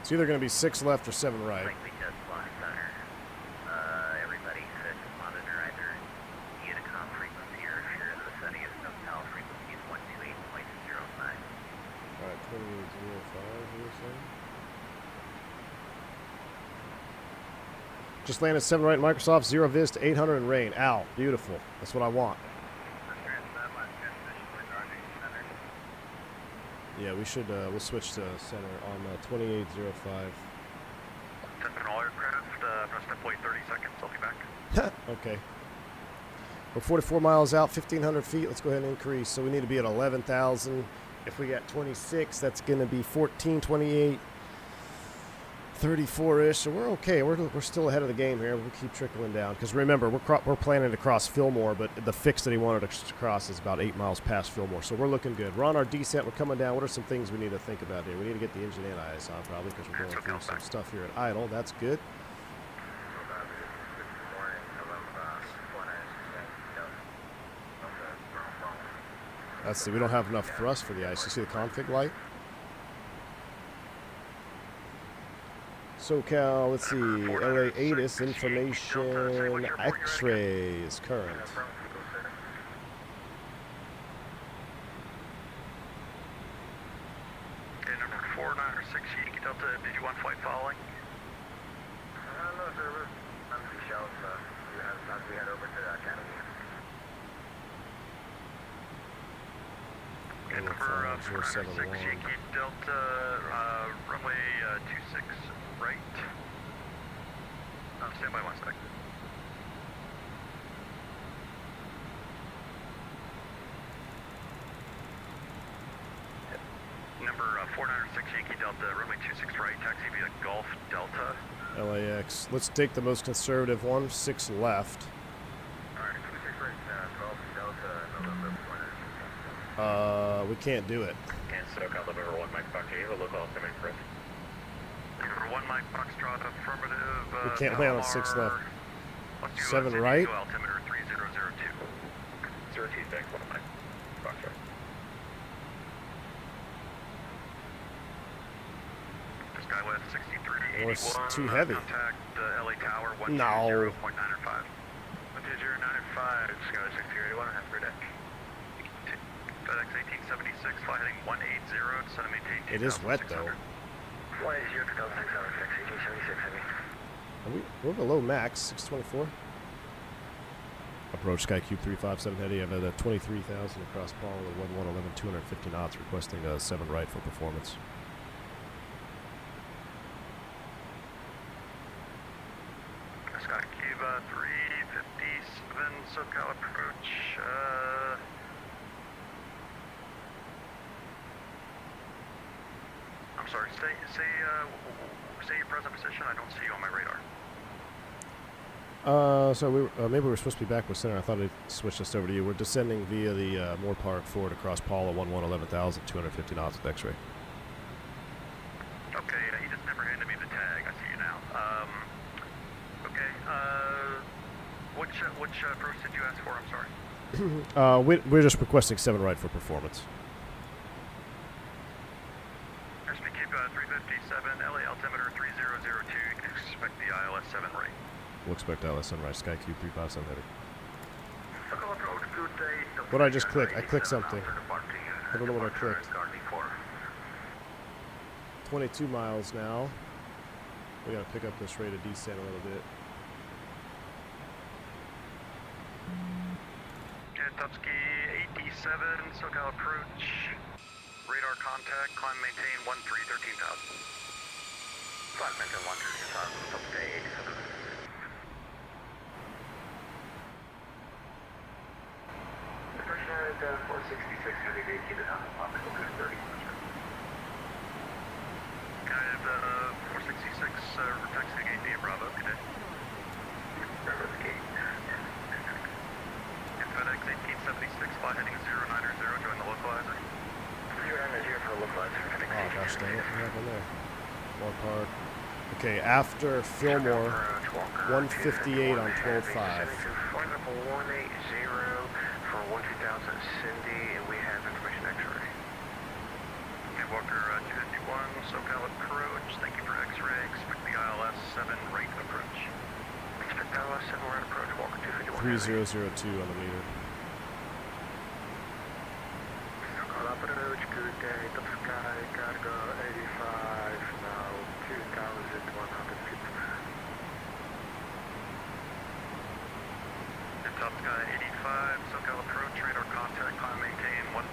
It's either going to be 6 left or 7 right.
Like we just lost center. Everybody should monitor either Unicom frequency or if you're in the sunniest SoCal frequency is 128.05.
Alright, 2805, you were saying? Just landed 7 right, Microsoft, 0 vis to 800 and rain. Ow, beautiful. That's what I want. Yeah, we should, we'll switch to center on 2805.
Testing all aircraft, press step wait 30 seconds, I'll be back.
Okay. We're 44 miles out, 1,500 feet. Let's go ahead and increase. So we need to be at 11,000. If we got 26, that's going to be 14, 28, 34-ish. So we're okay. We're still ahead of the game here. We'll keep trickling down. Because remember, we're planning to cross Fillmore, but the fix that he wanted to cross is about 8 miles past Fillmore. So we're looking good. We're on our descent. We're coming down. What are some things we need to think about here? We need to get the engine and IS on probably because we're going through some stuff here at idle. That's good. Let's see. We don't have enough thrust for the ice. You see the config light? SoCal, let's see, LA ATIS information, X-ray is current.
Okay, number 496 Yankee Delta, did you want flight following?
No, sir, we're on the shelf. We head over to the academy.
Okay, number 496 Yankee Delta, runway 26 right. Stand by 1 sec. Number 496 Yankee Delta, runway 26 right, taxi via Gulf Delta.
LAX. Let's take the most conservative one, 6 left.
Alright, 26 right, Gulf Delta, November 496.
We can't do it.
And SoCal November 1 Mike Fox, you have a local altimeter, correct? Number 1 Mike Foxtrot, affirmative.
We can't land on 6 left. 7 right.
Altimeter 3002. 02, thanks, 1 Mike Foxtrot. Skywest 6381.
Or it's too heavy.
Contact LA Tower 120.95.
No.
120.95, Skywest 6381, have for deck. FedEx 1876, fly heading 180, descend and maintain.
It is wet though.
Fly 0 to 6 hours, 1876 heavy.
We're below max, 624. Approach Skycube 357 heading. I've had 23,000 across Paul at 1111, 250 knots, requesting 7 right for performance.
Skycube 357, SoCal approach. I'm sorry, say your present position. I don't see you on my radar.
So maybe we're supposed to be back with center. I thought it switched us over to you. We're descending via the Moore Park forward across Paula 1111,000, 250 knots with X-ray.
Okay, he just never handed me the tag. I see you now. Okay, which approach did you ask for? I'm sorry.
We're just requesting 7 right for performance.
SPQ 357, LA altimeter 3002. You can expect the ILS 7 right.
We'll expect ILS 7 right. Skycube 357 heading.
What
did I just click? I clicked something. I don't know what I clicked. 22 miles now. We gotta pick up this rate of descent a little bit.
Tupsky 87, SoCal approach. Radar contact, climb maintain 13,000.
Flight maintain 13,000, Tupsky 87. Departure at 466, heavy vacated on optical 30.
Guided 466, taxiing 8 via Bravo, good day.
Bravo gate.
And FedEx 1876, fly heading 090, join the localizer.
090 for the localizer.
Oh gosh dang it, what happened there? Moore Park. Okay, after Fillmore, 158 on 12.5.
Flight number 180 for 12,000 Cindy, and we have information X-ray.
Okay, Walker 251, SoCal approach. Thank you for X-ray. Expect the ILS 7 right approach.
Expect ILS 7 right approach, Walker 251.
3002 on the meter.
SoCal approach, good day, top sky, cargo 85, now 2,100 feet.
Top Sky 85, SoCal approach, radar contact, climb maintain 13,000.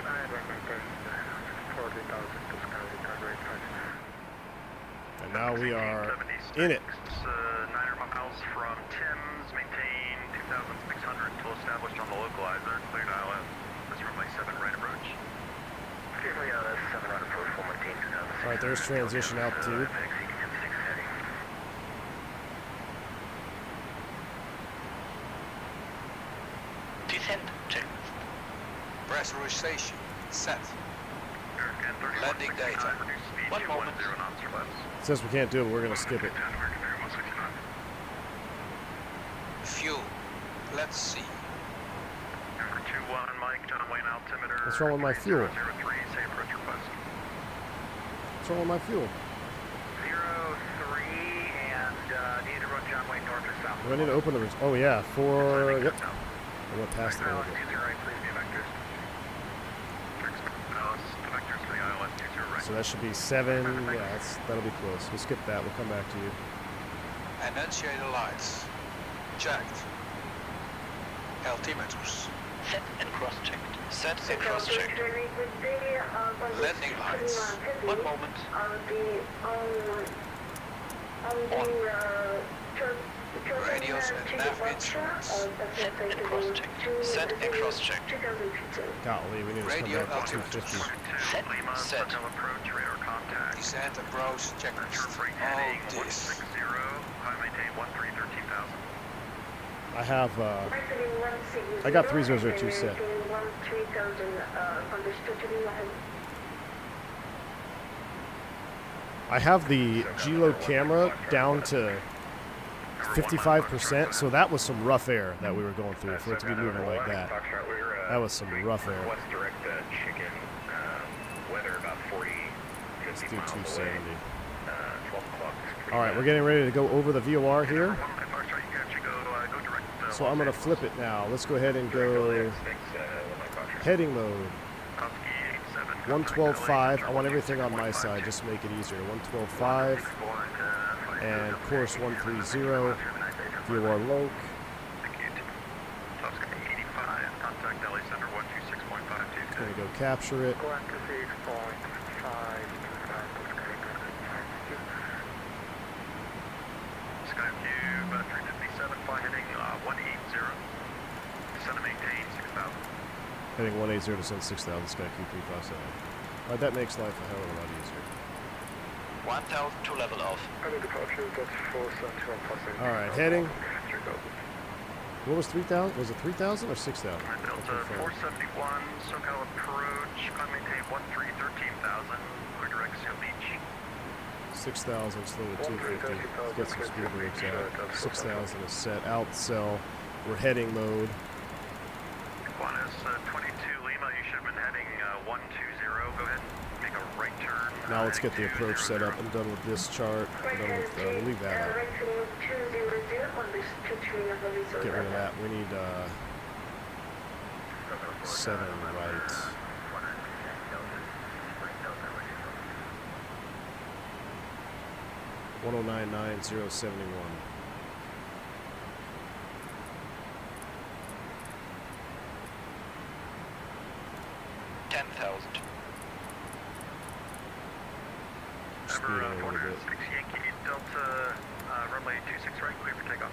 I recommend 40,000 to Sky, cargo 85.
And now we are
76,
in it.
9 miles from Tim's, maintain 2,600 until established on the localizer, cleared ILS. This runway 7 right approach.
Clearly ILS 7 right approach, full maintain 2,600.
Alright, there's transition altitude.
Descent checklist.
Pressurization set. Landing data.
1 moment.
Since we can't do it, we're gonna skip it.
Fuel. Let's see.
Number 21, Mike, John Wayne altimeter.
What's wrong with my fuel?
003, say approach request.
What's wrong with my fuel?
03, and need to run John Wayne north or south.
Do I need to open the... Oh yeah, for... Yep. I went past it a little bit. So that should be 7. Yeah, that'll be close. We'll skip that. We'll come back to you.
Annunciator lights. Checked. Altimeters.
Set and cross-checked. Set and cross-checked.
Landing lights.
1 moment.
Radios and nav instruments.
Set and cross-checked. Set and cross-checked.
Golly, we need to
Radio
come back to
altitude.
250.
Set.
Approach, radar contact.
Descent approach checklist.
Freight
All
heading
this.
160, high maintain 13,000.
I have, I got 3002 set. I have the G-Load camera down to 55%, so that was some rough air that we were going through for it to be moving like that. That was some rough air. Let's do 270. Alright, we're getting ready to go over the VOR here. So I'm going to flip it now. Let's go ahead and go heading mode. 112.5. I want everything on my side, just to make it easier. 112.5 and course 130. VOR loc. Going to go capture it.
Skyview 357, fly heading 180. Descend and maintain 6,000.
Heading 180 to send 6,000, Skyview 357. Alright, that makes life a hell of a lot easier.
1,000 to level off.
Alright, heading. What was 3,000? Was it 3,000 or 6,000?
Delta 471, SoCal approach, climb maintain 13,000, clear direct Seal Beach.
6,000, slow to 250. Let's get some speed brakes out. 6,000 is set. Out cell. We're heading mode.
Qantas 22 Lima, you should have been heading 120. Go ahead, make a right turn.
Now let's get the approach set up. I'm done with this chart. I'm done with, we'll leave that out. Get rid of that. We need 7 right. $109,970.71. Speed a little bit.
6 Yankee Delta, runway 26 right, clear for takeoff.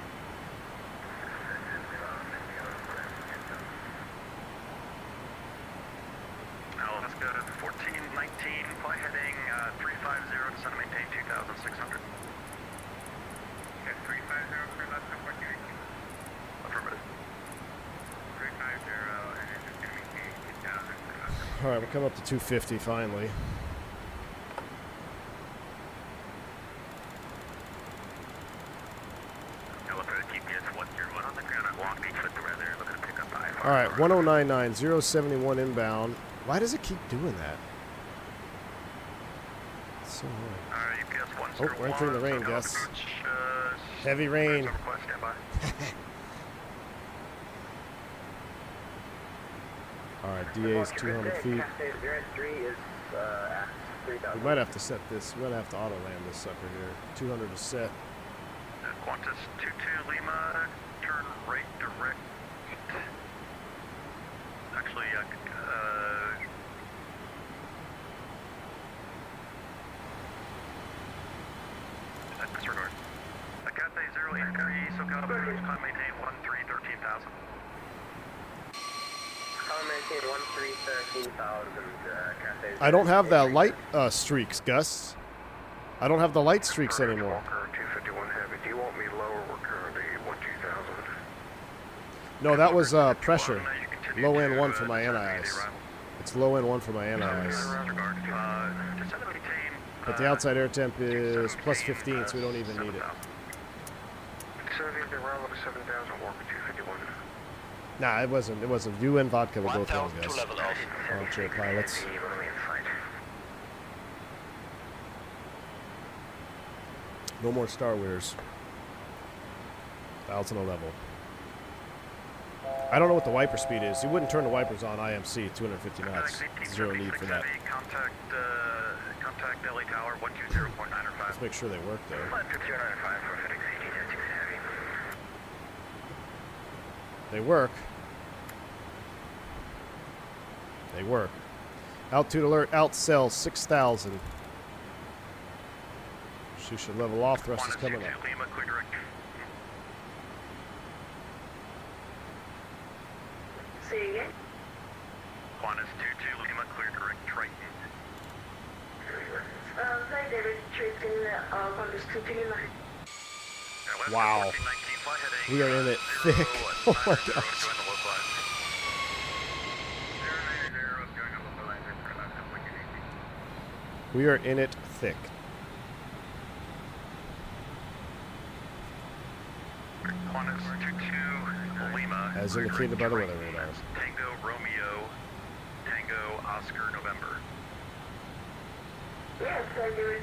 Alaska 1419, fly heading 350, descend and maintain 2,600. Okay, 350 for less than 14. Affirmative. 350, and then just going to maintain 2,000.
Alright, we're coming up to 250 finally. Alright, 109,970.71 inbound. Why does it keep doing that? It's so annoying. Oh, we're entering the rain, Gus. Heavy rain. Alright, DA is 200 feet. We might have to set this. We might have to auto land this sucker here. 200 is set.
Qantas 22 Lima, turn right direct. Actually, disregard. Cathay 083, SoCal approach, climb maintain 13,000.
Climb maintain 13,000, Cathay.
I don't have that light streaks, Gus. I don't have the light streaks anymore.
251 heavy. Do you want me lower? We're currently 12,000.
No, that was pressure. Low end 1 for my anti-ice. It's low end 1 for my anti-ice. But the outside air temp is plus 15, so we don't even need it. Nah, it wasn't. It wasn't. You and vodka were both wrong, guys. Armchair pilots. No more Star Wars. 1,000 a level. I don't know what the wiper speed is. You wouldn't turn the wipers on IMC 250 knots. Zero need for that.
Contact LA Tower 120.905.
Let's make sure they work though. They work. They work. Altitude alert, outcell 6,000. She should level off, thrust is coming up.
Say again? Qantas 22 Lima, clear direct Triton.
Wow. We are in it thick. Oh my gosh.
Join the localizer. 090, join the localizer for last couple of days.
We are in it thick.
Qantas 22 Lima.
As indicated by the weather radar.
Tango Romeo, Tango Oscar November.
Yes, I do it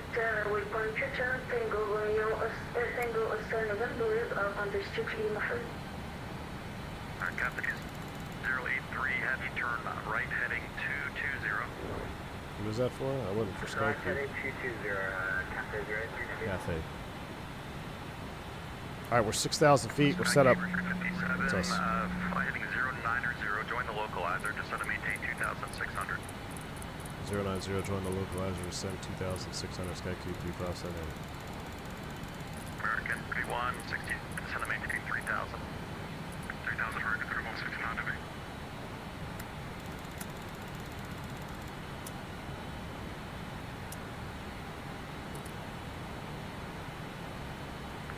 with Ponchacha, Tango Romeo, Tango Oscar November, understood Lima.
Captain is 083, heavy turn right heading 220.
Who was that for? I wasn't for Skype.
Heading 220, Cathay 082.
Cathay. Alright, we're 6,000 feet. We're set up.
57,
It's us.
fly heading 090, join the localizer, just set to maintain 2,600.
090, join the localizer, send 2,600, SkyQ 357.
American 3160, send to maintain 3,000. 3,000, American 3169 to me.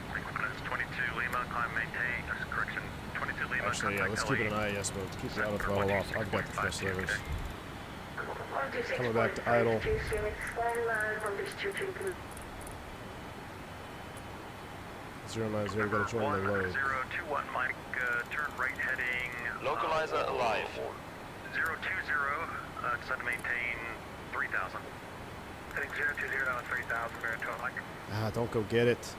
Quadrant 22 Lima, climb maintain, correction, 22 Lima.
Actually, yeah, let's keep it an IAS mode. Keep the auto throttle off. I've got the thrust levers. Coming back to idle. 090, gotta join the load.
021 Mike, turn right heading.
Localizer alive.
020, set to maintain 3,000. Heading 020 down to 3,000, bearing 12 Mike.
Ah, don't go get it.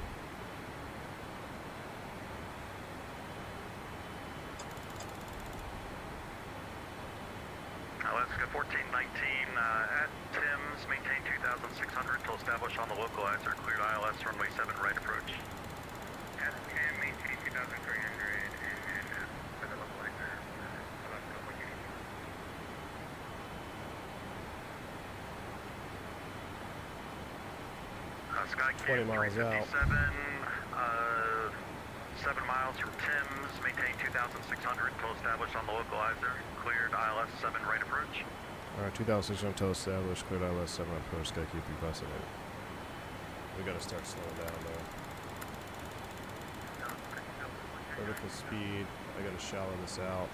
Alaska 1419, at Tim's, maintain 2,600 till established on the localizer, cleared ILS, runway 7, right approach. At Tim, maintain 2,300, and for the localizer, Alaska 1418. Sky
20 miles out.
7 miles from Tim's, maintain 2,600 till established on the localizer, cleared ILS 7 right approach.
Alright, 2,600 total established, cleared ILS 7 approach, SkyQ 357. We gotta start slowing down though. Vertical speed, I gotta shallow this out.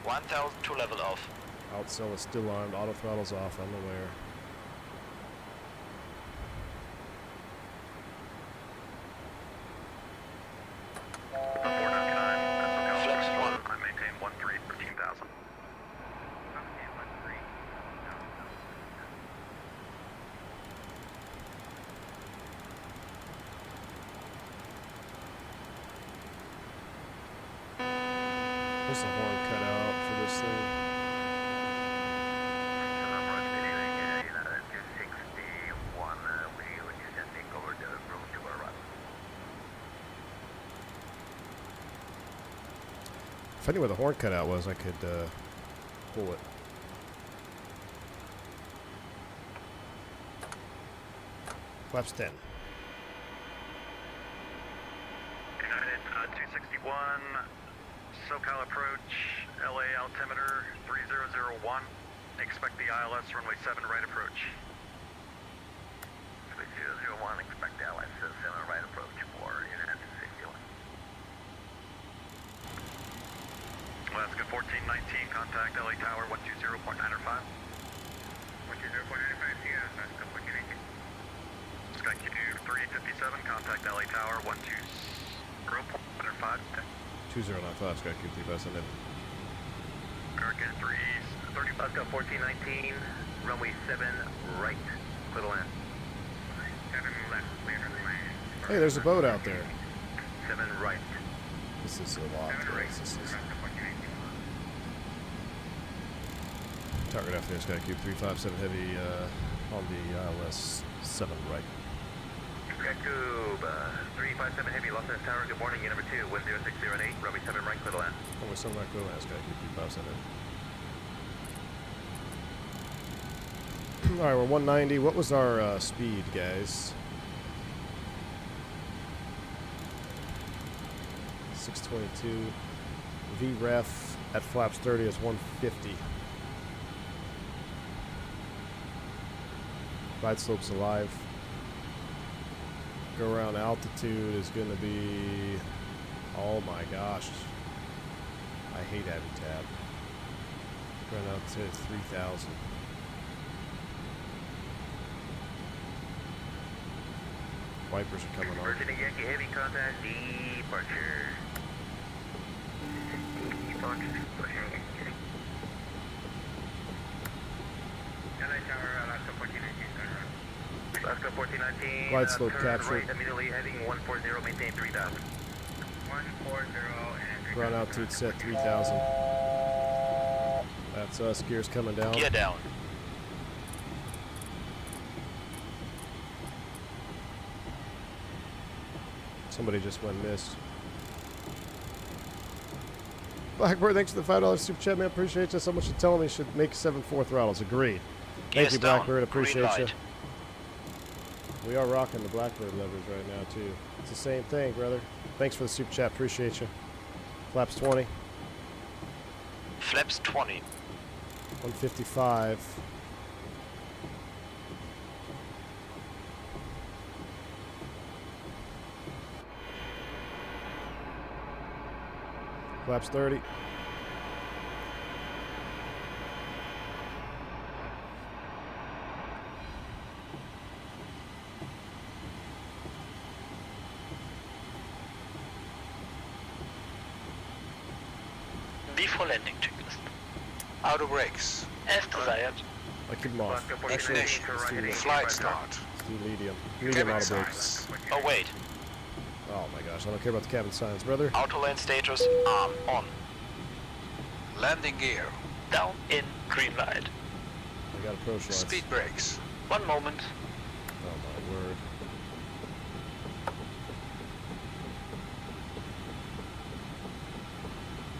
1,000 to level off.
Outcell is still armed, auto throttle's off, I'm aware.
Flex 1.
I maintain 13, 13,000.
Where's the horn cut out for this thing? If I knew where the horn cutout was, I could pull it. Flaps 10.
United 261, SoCal approach, LA altimeter 3001. Expect the ILS runway 7 right approach. 3001, expect the ILS 7 right approach for United 261. Alaska 1419, contact LA Tower 120.905. 120.905, yeah, Alaska 1419. SkyQ 357, contact LA Tower 120.905.
2095, SkyQ 357.
American 330, Alaska 1419, runway 7 right, clear to land. 7 left, clear to land.
Hey, there's a boat out there.
7 right.
This is a lot. This is target after SkyQ 357 heavy on the ILS 7 right.
SkyCube 357 heavy, Los Angeles Tower, good morning, number 2, 10608, runway 7 right, clear to land.
Runway 7 right, clear to land, SkyQ 357. Alright, we're 190. What was our speed, guys? 622. VREF at flaps 30 is 150. Glide slope's alive. Go around altitude is going to be Oh my gosh. I hate having tab. Run out to 3,000. Wipers are coming on.
Virginia Yankee Heavy contact departure. Departure. LA Tower, Alaska 1419. Alaska 1419.
Glide slope
turn
captured.
Right, immediately heading 140, maintain 3000. 140 and 3000.
Ground altitude set 3,000. That's us. Gears coming down.
Gear down.
Somebody just went missed. Blackbird, thanks for the $5 super chat, man. Appreciate you so much for telling me. Should make 7.4 throttles. Agreed. Thank
Gears
you,
down.
Blackbird. Appreciate
Green
you.
light.
We are rocking the Blackbird levers right now, too. It's the same thing, brother. Thanks for the super chat. Appreciate you. Flaps 20.
Flaps 20.
155. Flaps 30.
Before landing checklist.
Outer brakes.
As desired.
I keep them off.
Ignition. Flight start.
Let's do medium. Medium
Cabin
auto brakes.
signs.
Oh wait.
Oh my gosh, I don't care about the cabin signs, brother.
Auto lane status arm on.
Landing gear.
Down in green light.
I got approach lights.
Speed brakes.
1 moment.
Oh my word.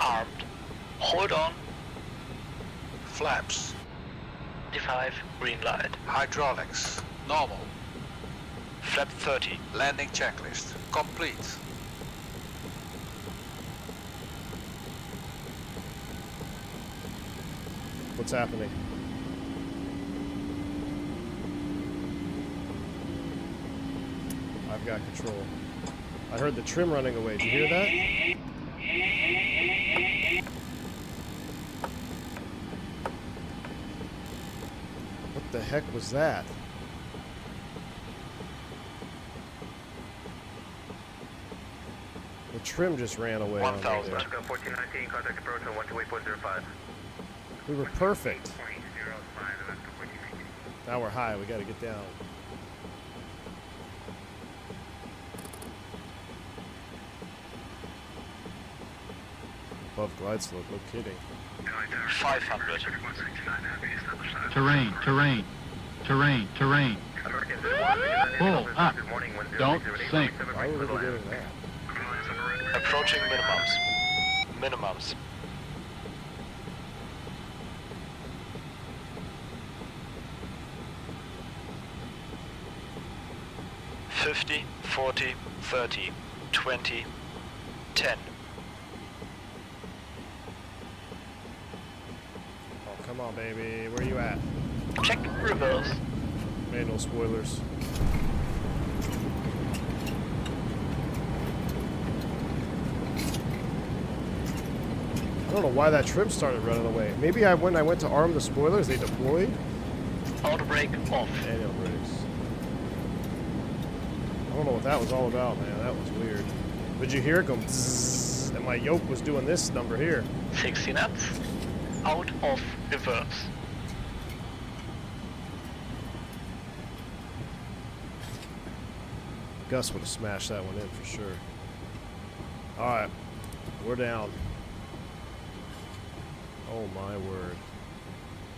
Armed. Hold on.
Flaps.
55 green light.
Hydraulics. Normal.
Flap 30.
Landing checklist. Complete.
What's happening? I've got control. I heard the trim running away. Did you hear that? What the heck was that? The trim just ran away on me
1,000.
there.
Alaska 1419, contact approach on 128.05.
We were perfect.
0.05, Alaska 1419.
Now we're high. We got to get down. Above glide slope. No kidding.
500.
Terrain, terrain, terrain, terrain. Pull up. Don't sink.
Why would we be doing that?
Approaching minimums. Minimums. $50, 40, 30, 20, 10.
Oh, come on, baby. Where you at?
Check reverse.
Manual spoilers. I don't know why that trim started running away. Maybe when I went to arm the spoilers, they deployed.
Auto brake off.
Manual brakes. I don't know what that was all about, man. That was weird. Did you hear it go zzz, and my yoke was doing this number here.
60 knots. Out of reverse.
Gus would have smashed that one in for sure. Alright. We're down. Oh my word.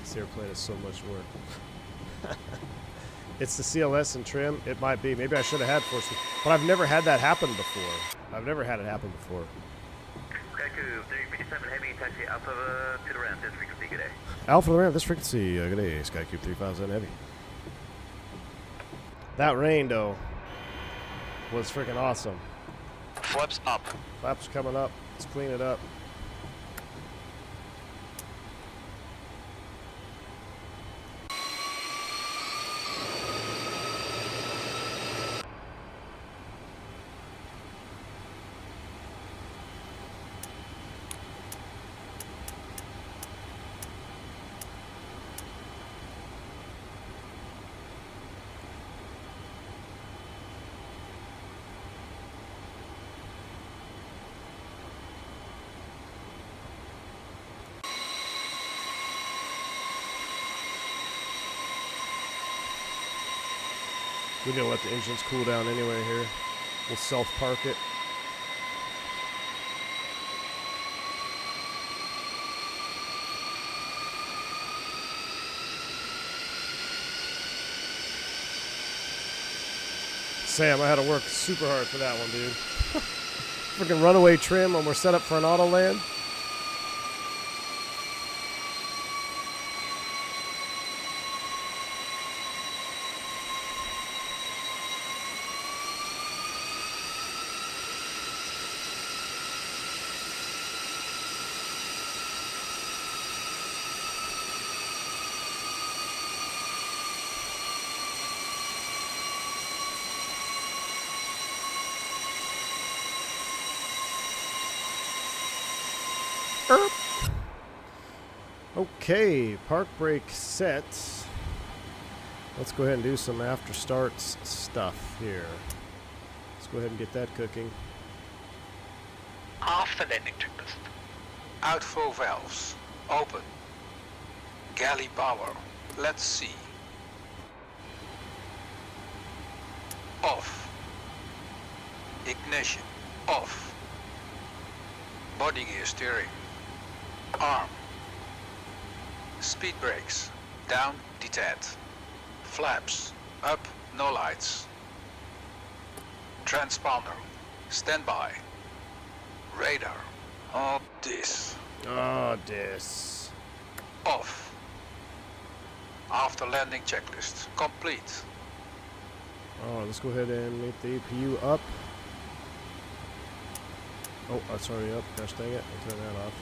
This airplane is so much work. It's the CLS and trim. It might be. Maybe I should have had force. But I've never had that happen before. I've never had it happen before.
Skycube 357 Heavy, taxi Alpha to the ramp, this frequency, good day.
Alpha to the ramp, this frequency. Good day, Skycube 3000 Heavy. That rain, though, was freaking awesome.
Flaps up.
Flaps coming up. Let's clean it up. We're gonna let the engines cool down anyway here. We'll self-park it. Sam, I had to work super hard for that one, dude. Freaking runaway trim when we're set up for an auto land. Okay, park brake set. Let's go ahead and do some after starts stuff here. Let's go ahead and get that cooking.
After landing checklist.
Outflow valves. Open. Galley power. Let's see. Off. Ignition. Off. Body gear steering. Arm. Speed brakes. Down, detent. Flaps. Up, no lights. Transponder. Standby. Radar. Oh, this.
Oh, this.
Off. After landing checklist. Complete.
Alright, let's go ahead and make the APU up. Oh, that's already up. Gosh dang it. I'll turn that off.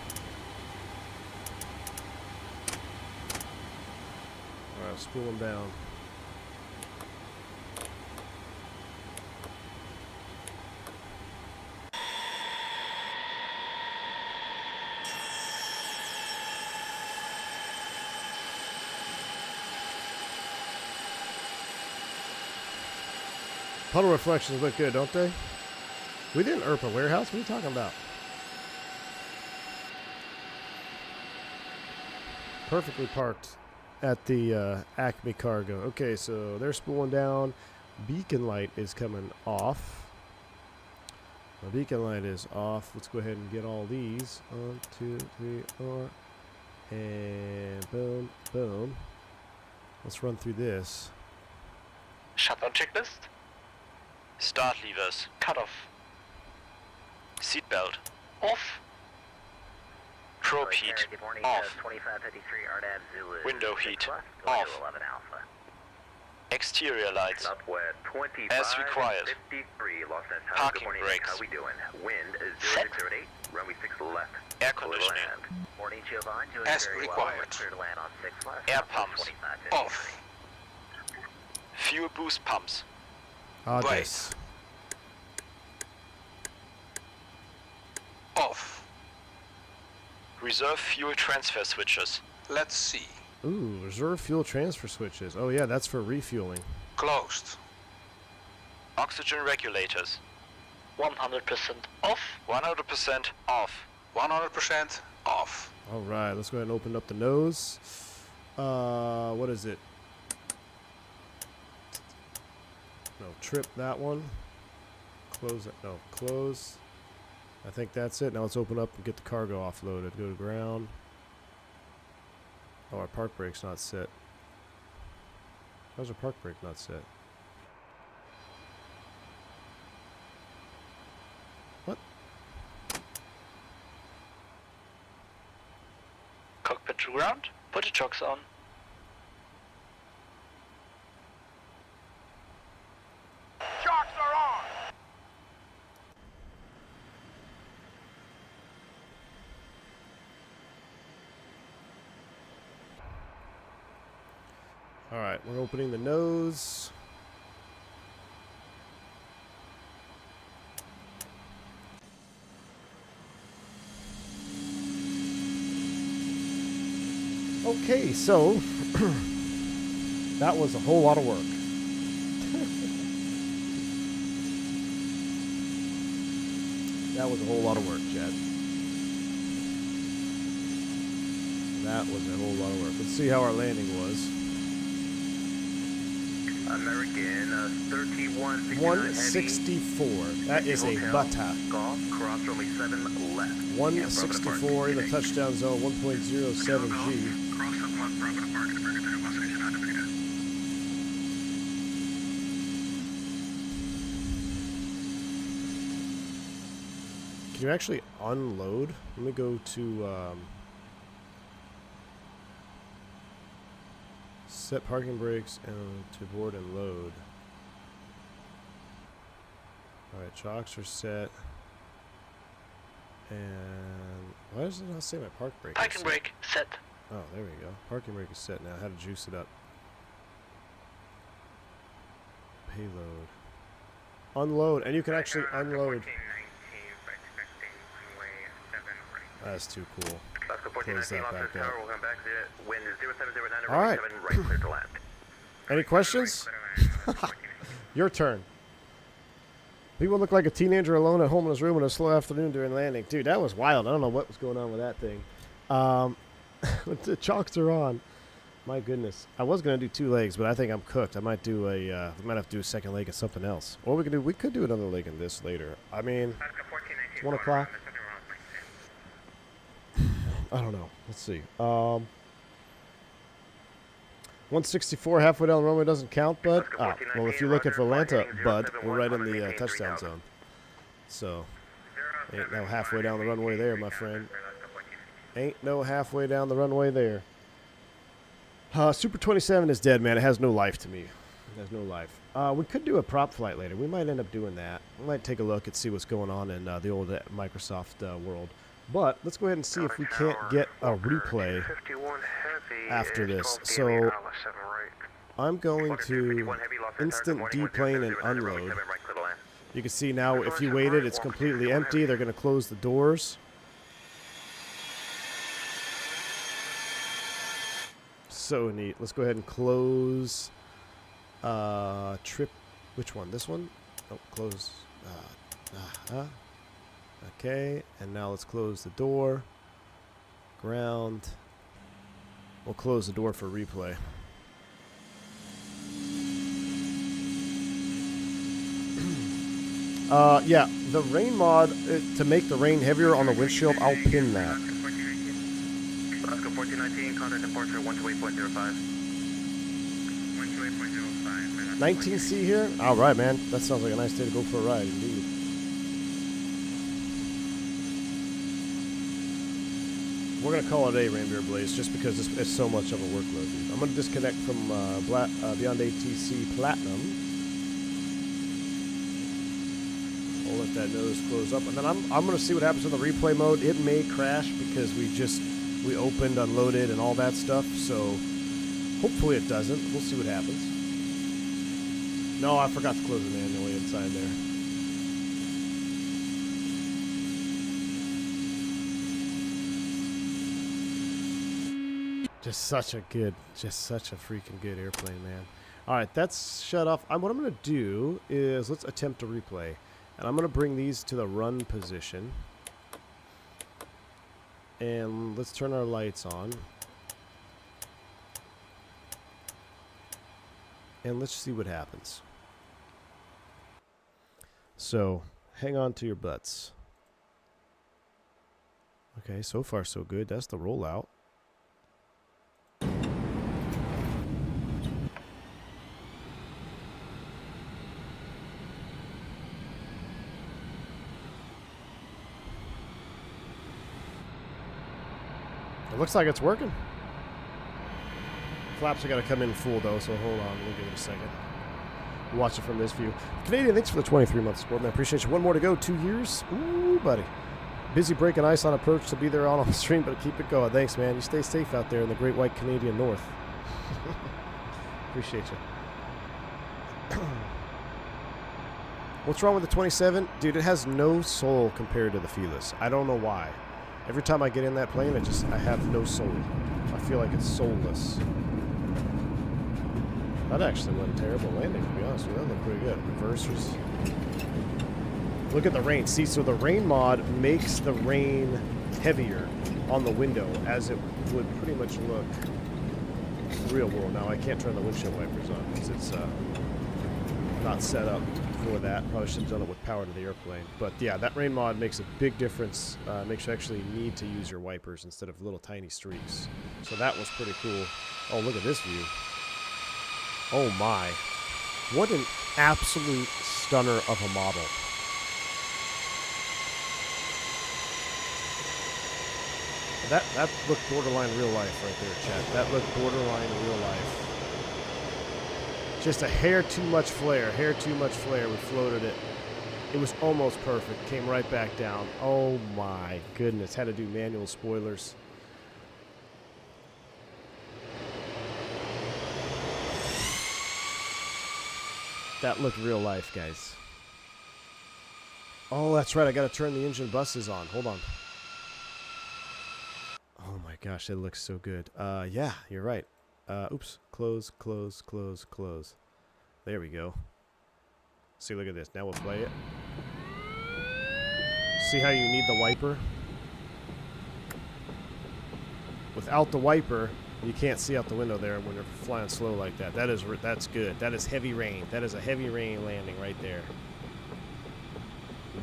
Alright, spool them down. Puddle reflections look good, don't they? We didn't ERP a warehouse. What are you talking about? Perfectly parked at the Acme Cargo. Okay, so they're spooling down. Beacon light is coming off. The beacon light is off. Let's go ahead and get all these. 1, 2, 3, 4. And boom, boom. Let's run through this.
Shutdown checklist.
Start levers.
Cut off.
Seatbelt.
Off.
Probe heat.
Good morning,
Off.
2553 RDAV Zulu.
Window
6
heat.
left, going
Off.
to 11 Alpha.
Exterior lights.
Southwest 25,
As required.
53, Los Angeles.
Parking
Good morning,
brakes.
how we doing? Wind is
Set.
0608, runway 6 left.
Air
Clear to
conditioning.
land.
Morning, Giovanni. Doing
As
very
required.
well. Clear to land on 6 left.
Air
Southwest
pumps.
2553.
Off.
Fuel boost pumps.
Ah,
Wait.
this.
Off.
Reserve fuel transfer switches.
Let's see.
Ooh, reserve fuel transfer switches. Oh yeah, that's for refueling.
Closed.
Oxygen regulators.
100% off.
100% off.
100% off.
All right, let's go ahead and open up the nose. What is it? No, trip that one. Close it. No, close. I think that's it. Now let's open up and get the cargo offloaded. Go to ground. Oh, our park brake's not set. How's our park brake not set? What?
Cockpit to ground. Put the chocks on.
Shocks are on!
All right, we're opening the nose. Okay, so that was a whole lot of work. That was a whole lot of work, Chad. That was a whole lot of work. Let's see how our landing was.
American 3169
164. That is a butter.
Golf, cross runway 7 left.
164 in the touchdown zone, 1.07 G.
Cross 7 left, Bravo to Park, American Airbus HERE.
Can you actually unload? Let me go to set parking brakes and to board and load. Alright, chocks are set. And why does it not say my park brake?
Parking brake set.
Oh, there we go. Parking brake is set now. How to juice it up. Payload. Unload, and you can actually unload. That's too cool. Close that back up. Alright. Any questions? Your turn. People look like a teenager alone at home in his room on a slow afternoon during landing. Dude, that was wild. I don't know what was going on with that thing. The chocks are on. My goodness. I was going to do 2 legs, but I think I'm cooked. I might do a, we might have to do a second leg of something else. Or we could do another leg in this later. I mean, it's 1 o'clock. I don't know. Let's see. 164 halfway down the runway doesn't count, bud. Ah, well, if you look at Atlanta, bud, we're right in the touchdown zone. So, ain't no halfway down the runway there, my friend. Ain't no halfway down the runway there. Super 27 is dead, man. It has no life to me. It has no life. We could do a prop flight later. We might end up doing that. We might take a look and see what's going on in the old Microsoft world. But let's go ahead and see if we can't get a replay after this. So I'm going to instant deplane and unload. You can see now if you waited, it's completely empty. They're going to close the doors. So neat. Let's go ahead and close trip. Which one? This one? Oh, close. Okay, and now let's close the door. Ground. We'll close the door for replay. Yeah, the rain mod, to make the rain heavier on the windshield, I'll pin that.
Alaska 1419, contact departure 128.05. 128.05.
19C here? Alright, man. That sounds like a nice day to go for a ride, indeed. We're going to call it a Reindeer Blaze just because it's so much of a workload. Dude. I'm going to disconnect from Beyond ATC Platinum. I'll let that nose close up. And then I'm going to see what happens in the replay mode. It may crash because we opened, unloaded, and all that stuff. So hopefully it doesn't. We'll see what happens. No, I forgot to close it manually inside there. Just such a freaking good airplane, man. All right, that's shut off. What I'm going to do is let's attempt a replay. And I'm going to bring these to the run position. And let's turn our lights on. And let's see what happens. So, hang on to your butts. Okay, so far so good. That's the rollout. It looks like it's working. Flaps are going to come in full, though, so hold on. We'll give it a second. Watch it from this view. Canadian, thanks for the 23-month support, man. Appreciate you. 1 more to go. 2 years. Ooh, buddy. Busy breaking ice on approach to be there on the stream, but keep it going. Thanks, man. You stay safe out there in the great white Canadian North. Appreciate you. What's wrong with the 27? Dude, it has no soul compared to the Felis. I don't know why. Every time I get in that plane, I have no soul. I feel like it's soulless. That actually wasn't a terrible landing, to be honest with you. That looked pretty good. Reversers. Look at the rain. See, so the rain mod makes the rain heavier on the window, as it would pretty much look real world. Now I can't turn the windshield wipers on because it's not set up for that. Probably should have done it with power to the airplane. But yeah, that rain mod makes a big difference. Makes you actually need to use your wipers instead of little tiny streaks. So that was pretty cool. Oh, look at this view. Oh my. What an absolute stunner of a model. That looked borderline real life right there, chat. That looked borderline real life. Just a hair too much flare. Hair too much flare. We floated it. It was almost perfect. Came right back down. Oh my goodness. Had to do manual spoilers. That looked real life, guys. Oh, that's right. I got to turn the engine buses on. Hold on. Oh my gosh, it looks so good. Yeah, you're right. Oops. Close, close, close, close. There we go. See, look at this. Now we'll play it. See how you need the wiper? Without the wiper, you can't see out the window there when you're flying slow like that. That's good. That is heavy rain. That is a heavy rain landing right there.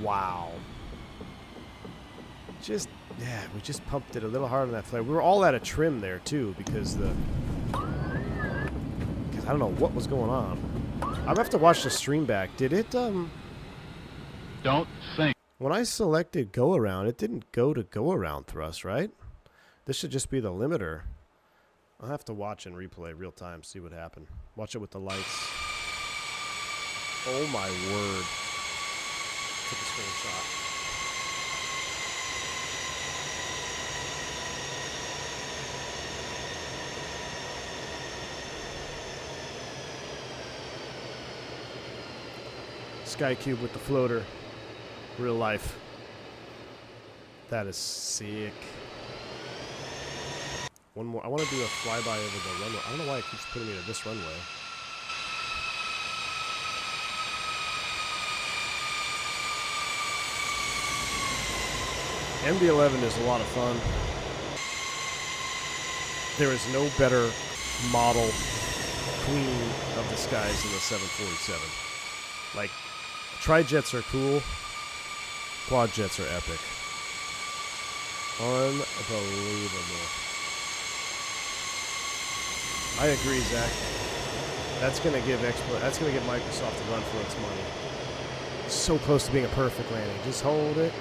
Wow. Yeah, we just pumped it a little hard on that flare. We were all out of trim there too because I don't know what was going on. I'm gonna have to watch the stream back. Did it Don't
sink.
When I selected go around, it didn't go to go around thrust, right? This should just be the limiter. I'll have to watch and replay real time, see what happened. Watch it with the lights. Oh my word. Took a screenshot. Sky Cube with the floater. Real life. That is sick. One more. I want to do a flyby over the runway. I don't know why it keeps putting me to this runway. MD-11 is a lot of fun. There is no better model queen of the skies than the 747. Like, tri-jets are cool. Quad jets are epic. Unbelievable. I agree, Zach. That's gonna give Microsoft a run for its money. So close to being a perfect landing. Just hold it.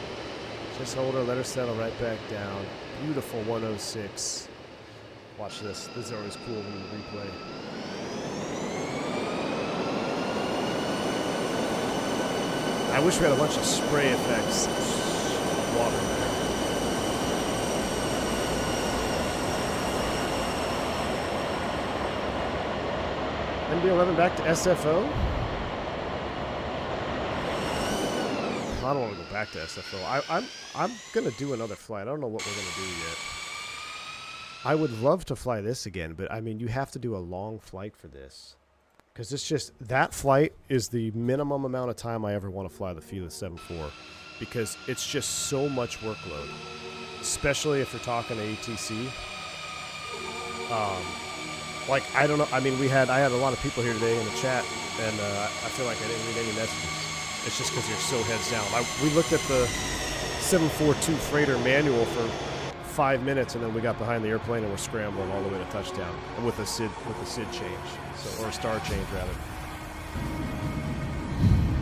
Just hold her. Let her settle right back down. Beautiful 106. Watch this. This is always cool when you replay. I wish we had a bunch of spray effects. Water there. MD-11 back to SFO. I don't want to go back to SFO. I'm gonna do another flight. I don't know what we're gonna do yet. I would love to fly this again, but I mean, you have to do a long flight for this. Because it's just, that flight is the minimum amount of time I ever want to fly the Fearless 7.4. Because it's just so much workload. Especially if you're talking to ATC. Like, I don't know, I mean, I had a lot of people here today in the chat, and I feel like I didn't read any messages. It's just because you're so heads down. We looked at the 742 freighter manual for 5 minutes, and then we got behind the airplane and we're scrambling all the way to touchdown with a SID change, or a star change rather.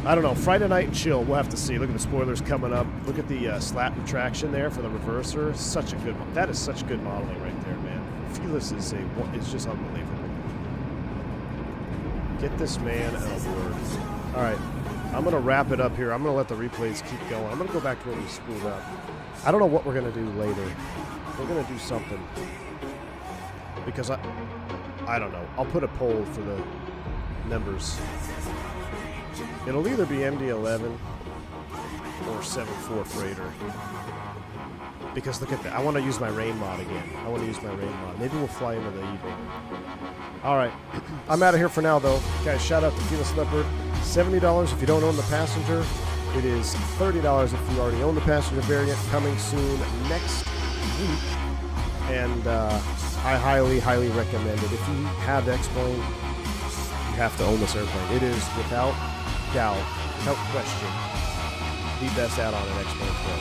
I don't know. Friday night and chill. We'll have to see. Look at the spoilers coming up. Look at the slat retraction there for the reverser. Such a good. That is such good modeling right there, man. Fearless is just unbelievable. Get this man an award. All right. I'm going to wrap it up here. I'm going to let the replays keep going. I'm going to go back to what we spooled up. I don't know what we're going to do later. We're going to do something. Because I don't know. I'll put a poll for the members. It'll either be MD-11 or 7.4 freighter. Because look at that. I want to use my rain mod again. Maybe we'll fly into the evening. Alright. I'm out of here for now, though. Guys, shout out to Fearless Leopard. $70 if you don't own the passenger. It is $30 if you already own the passenger variant. Coming soon next week. And I highly, highly recommend it. If you have XPlane, you have to own this airplane. It is, without doubt, without question, the best add-on in XPlane Pro.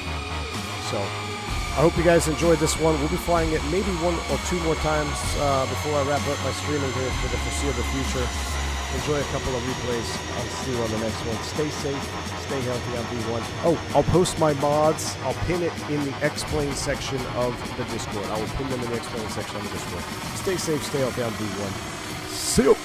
So, I hope you guys enjoyed this one. We'll be flying it maybe 1 or 2 more times before I wrap up my streaming here for the foreseeable future. Enjoy a couple of replays. I'll see you on the next one. Stay safe, stay healthy on V1. Oh, I'll post my mods. I'll pin it in the XPlane section of the Discord. I will pin them in the XPlane section of the Discord. Stay safe, stay healthy on V1. See you!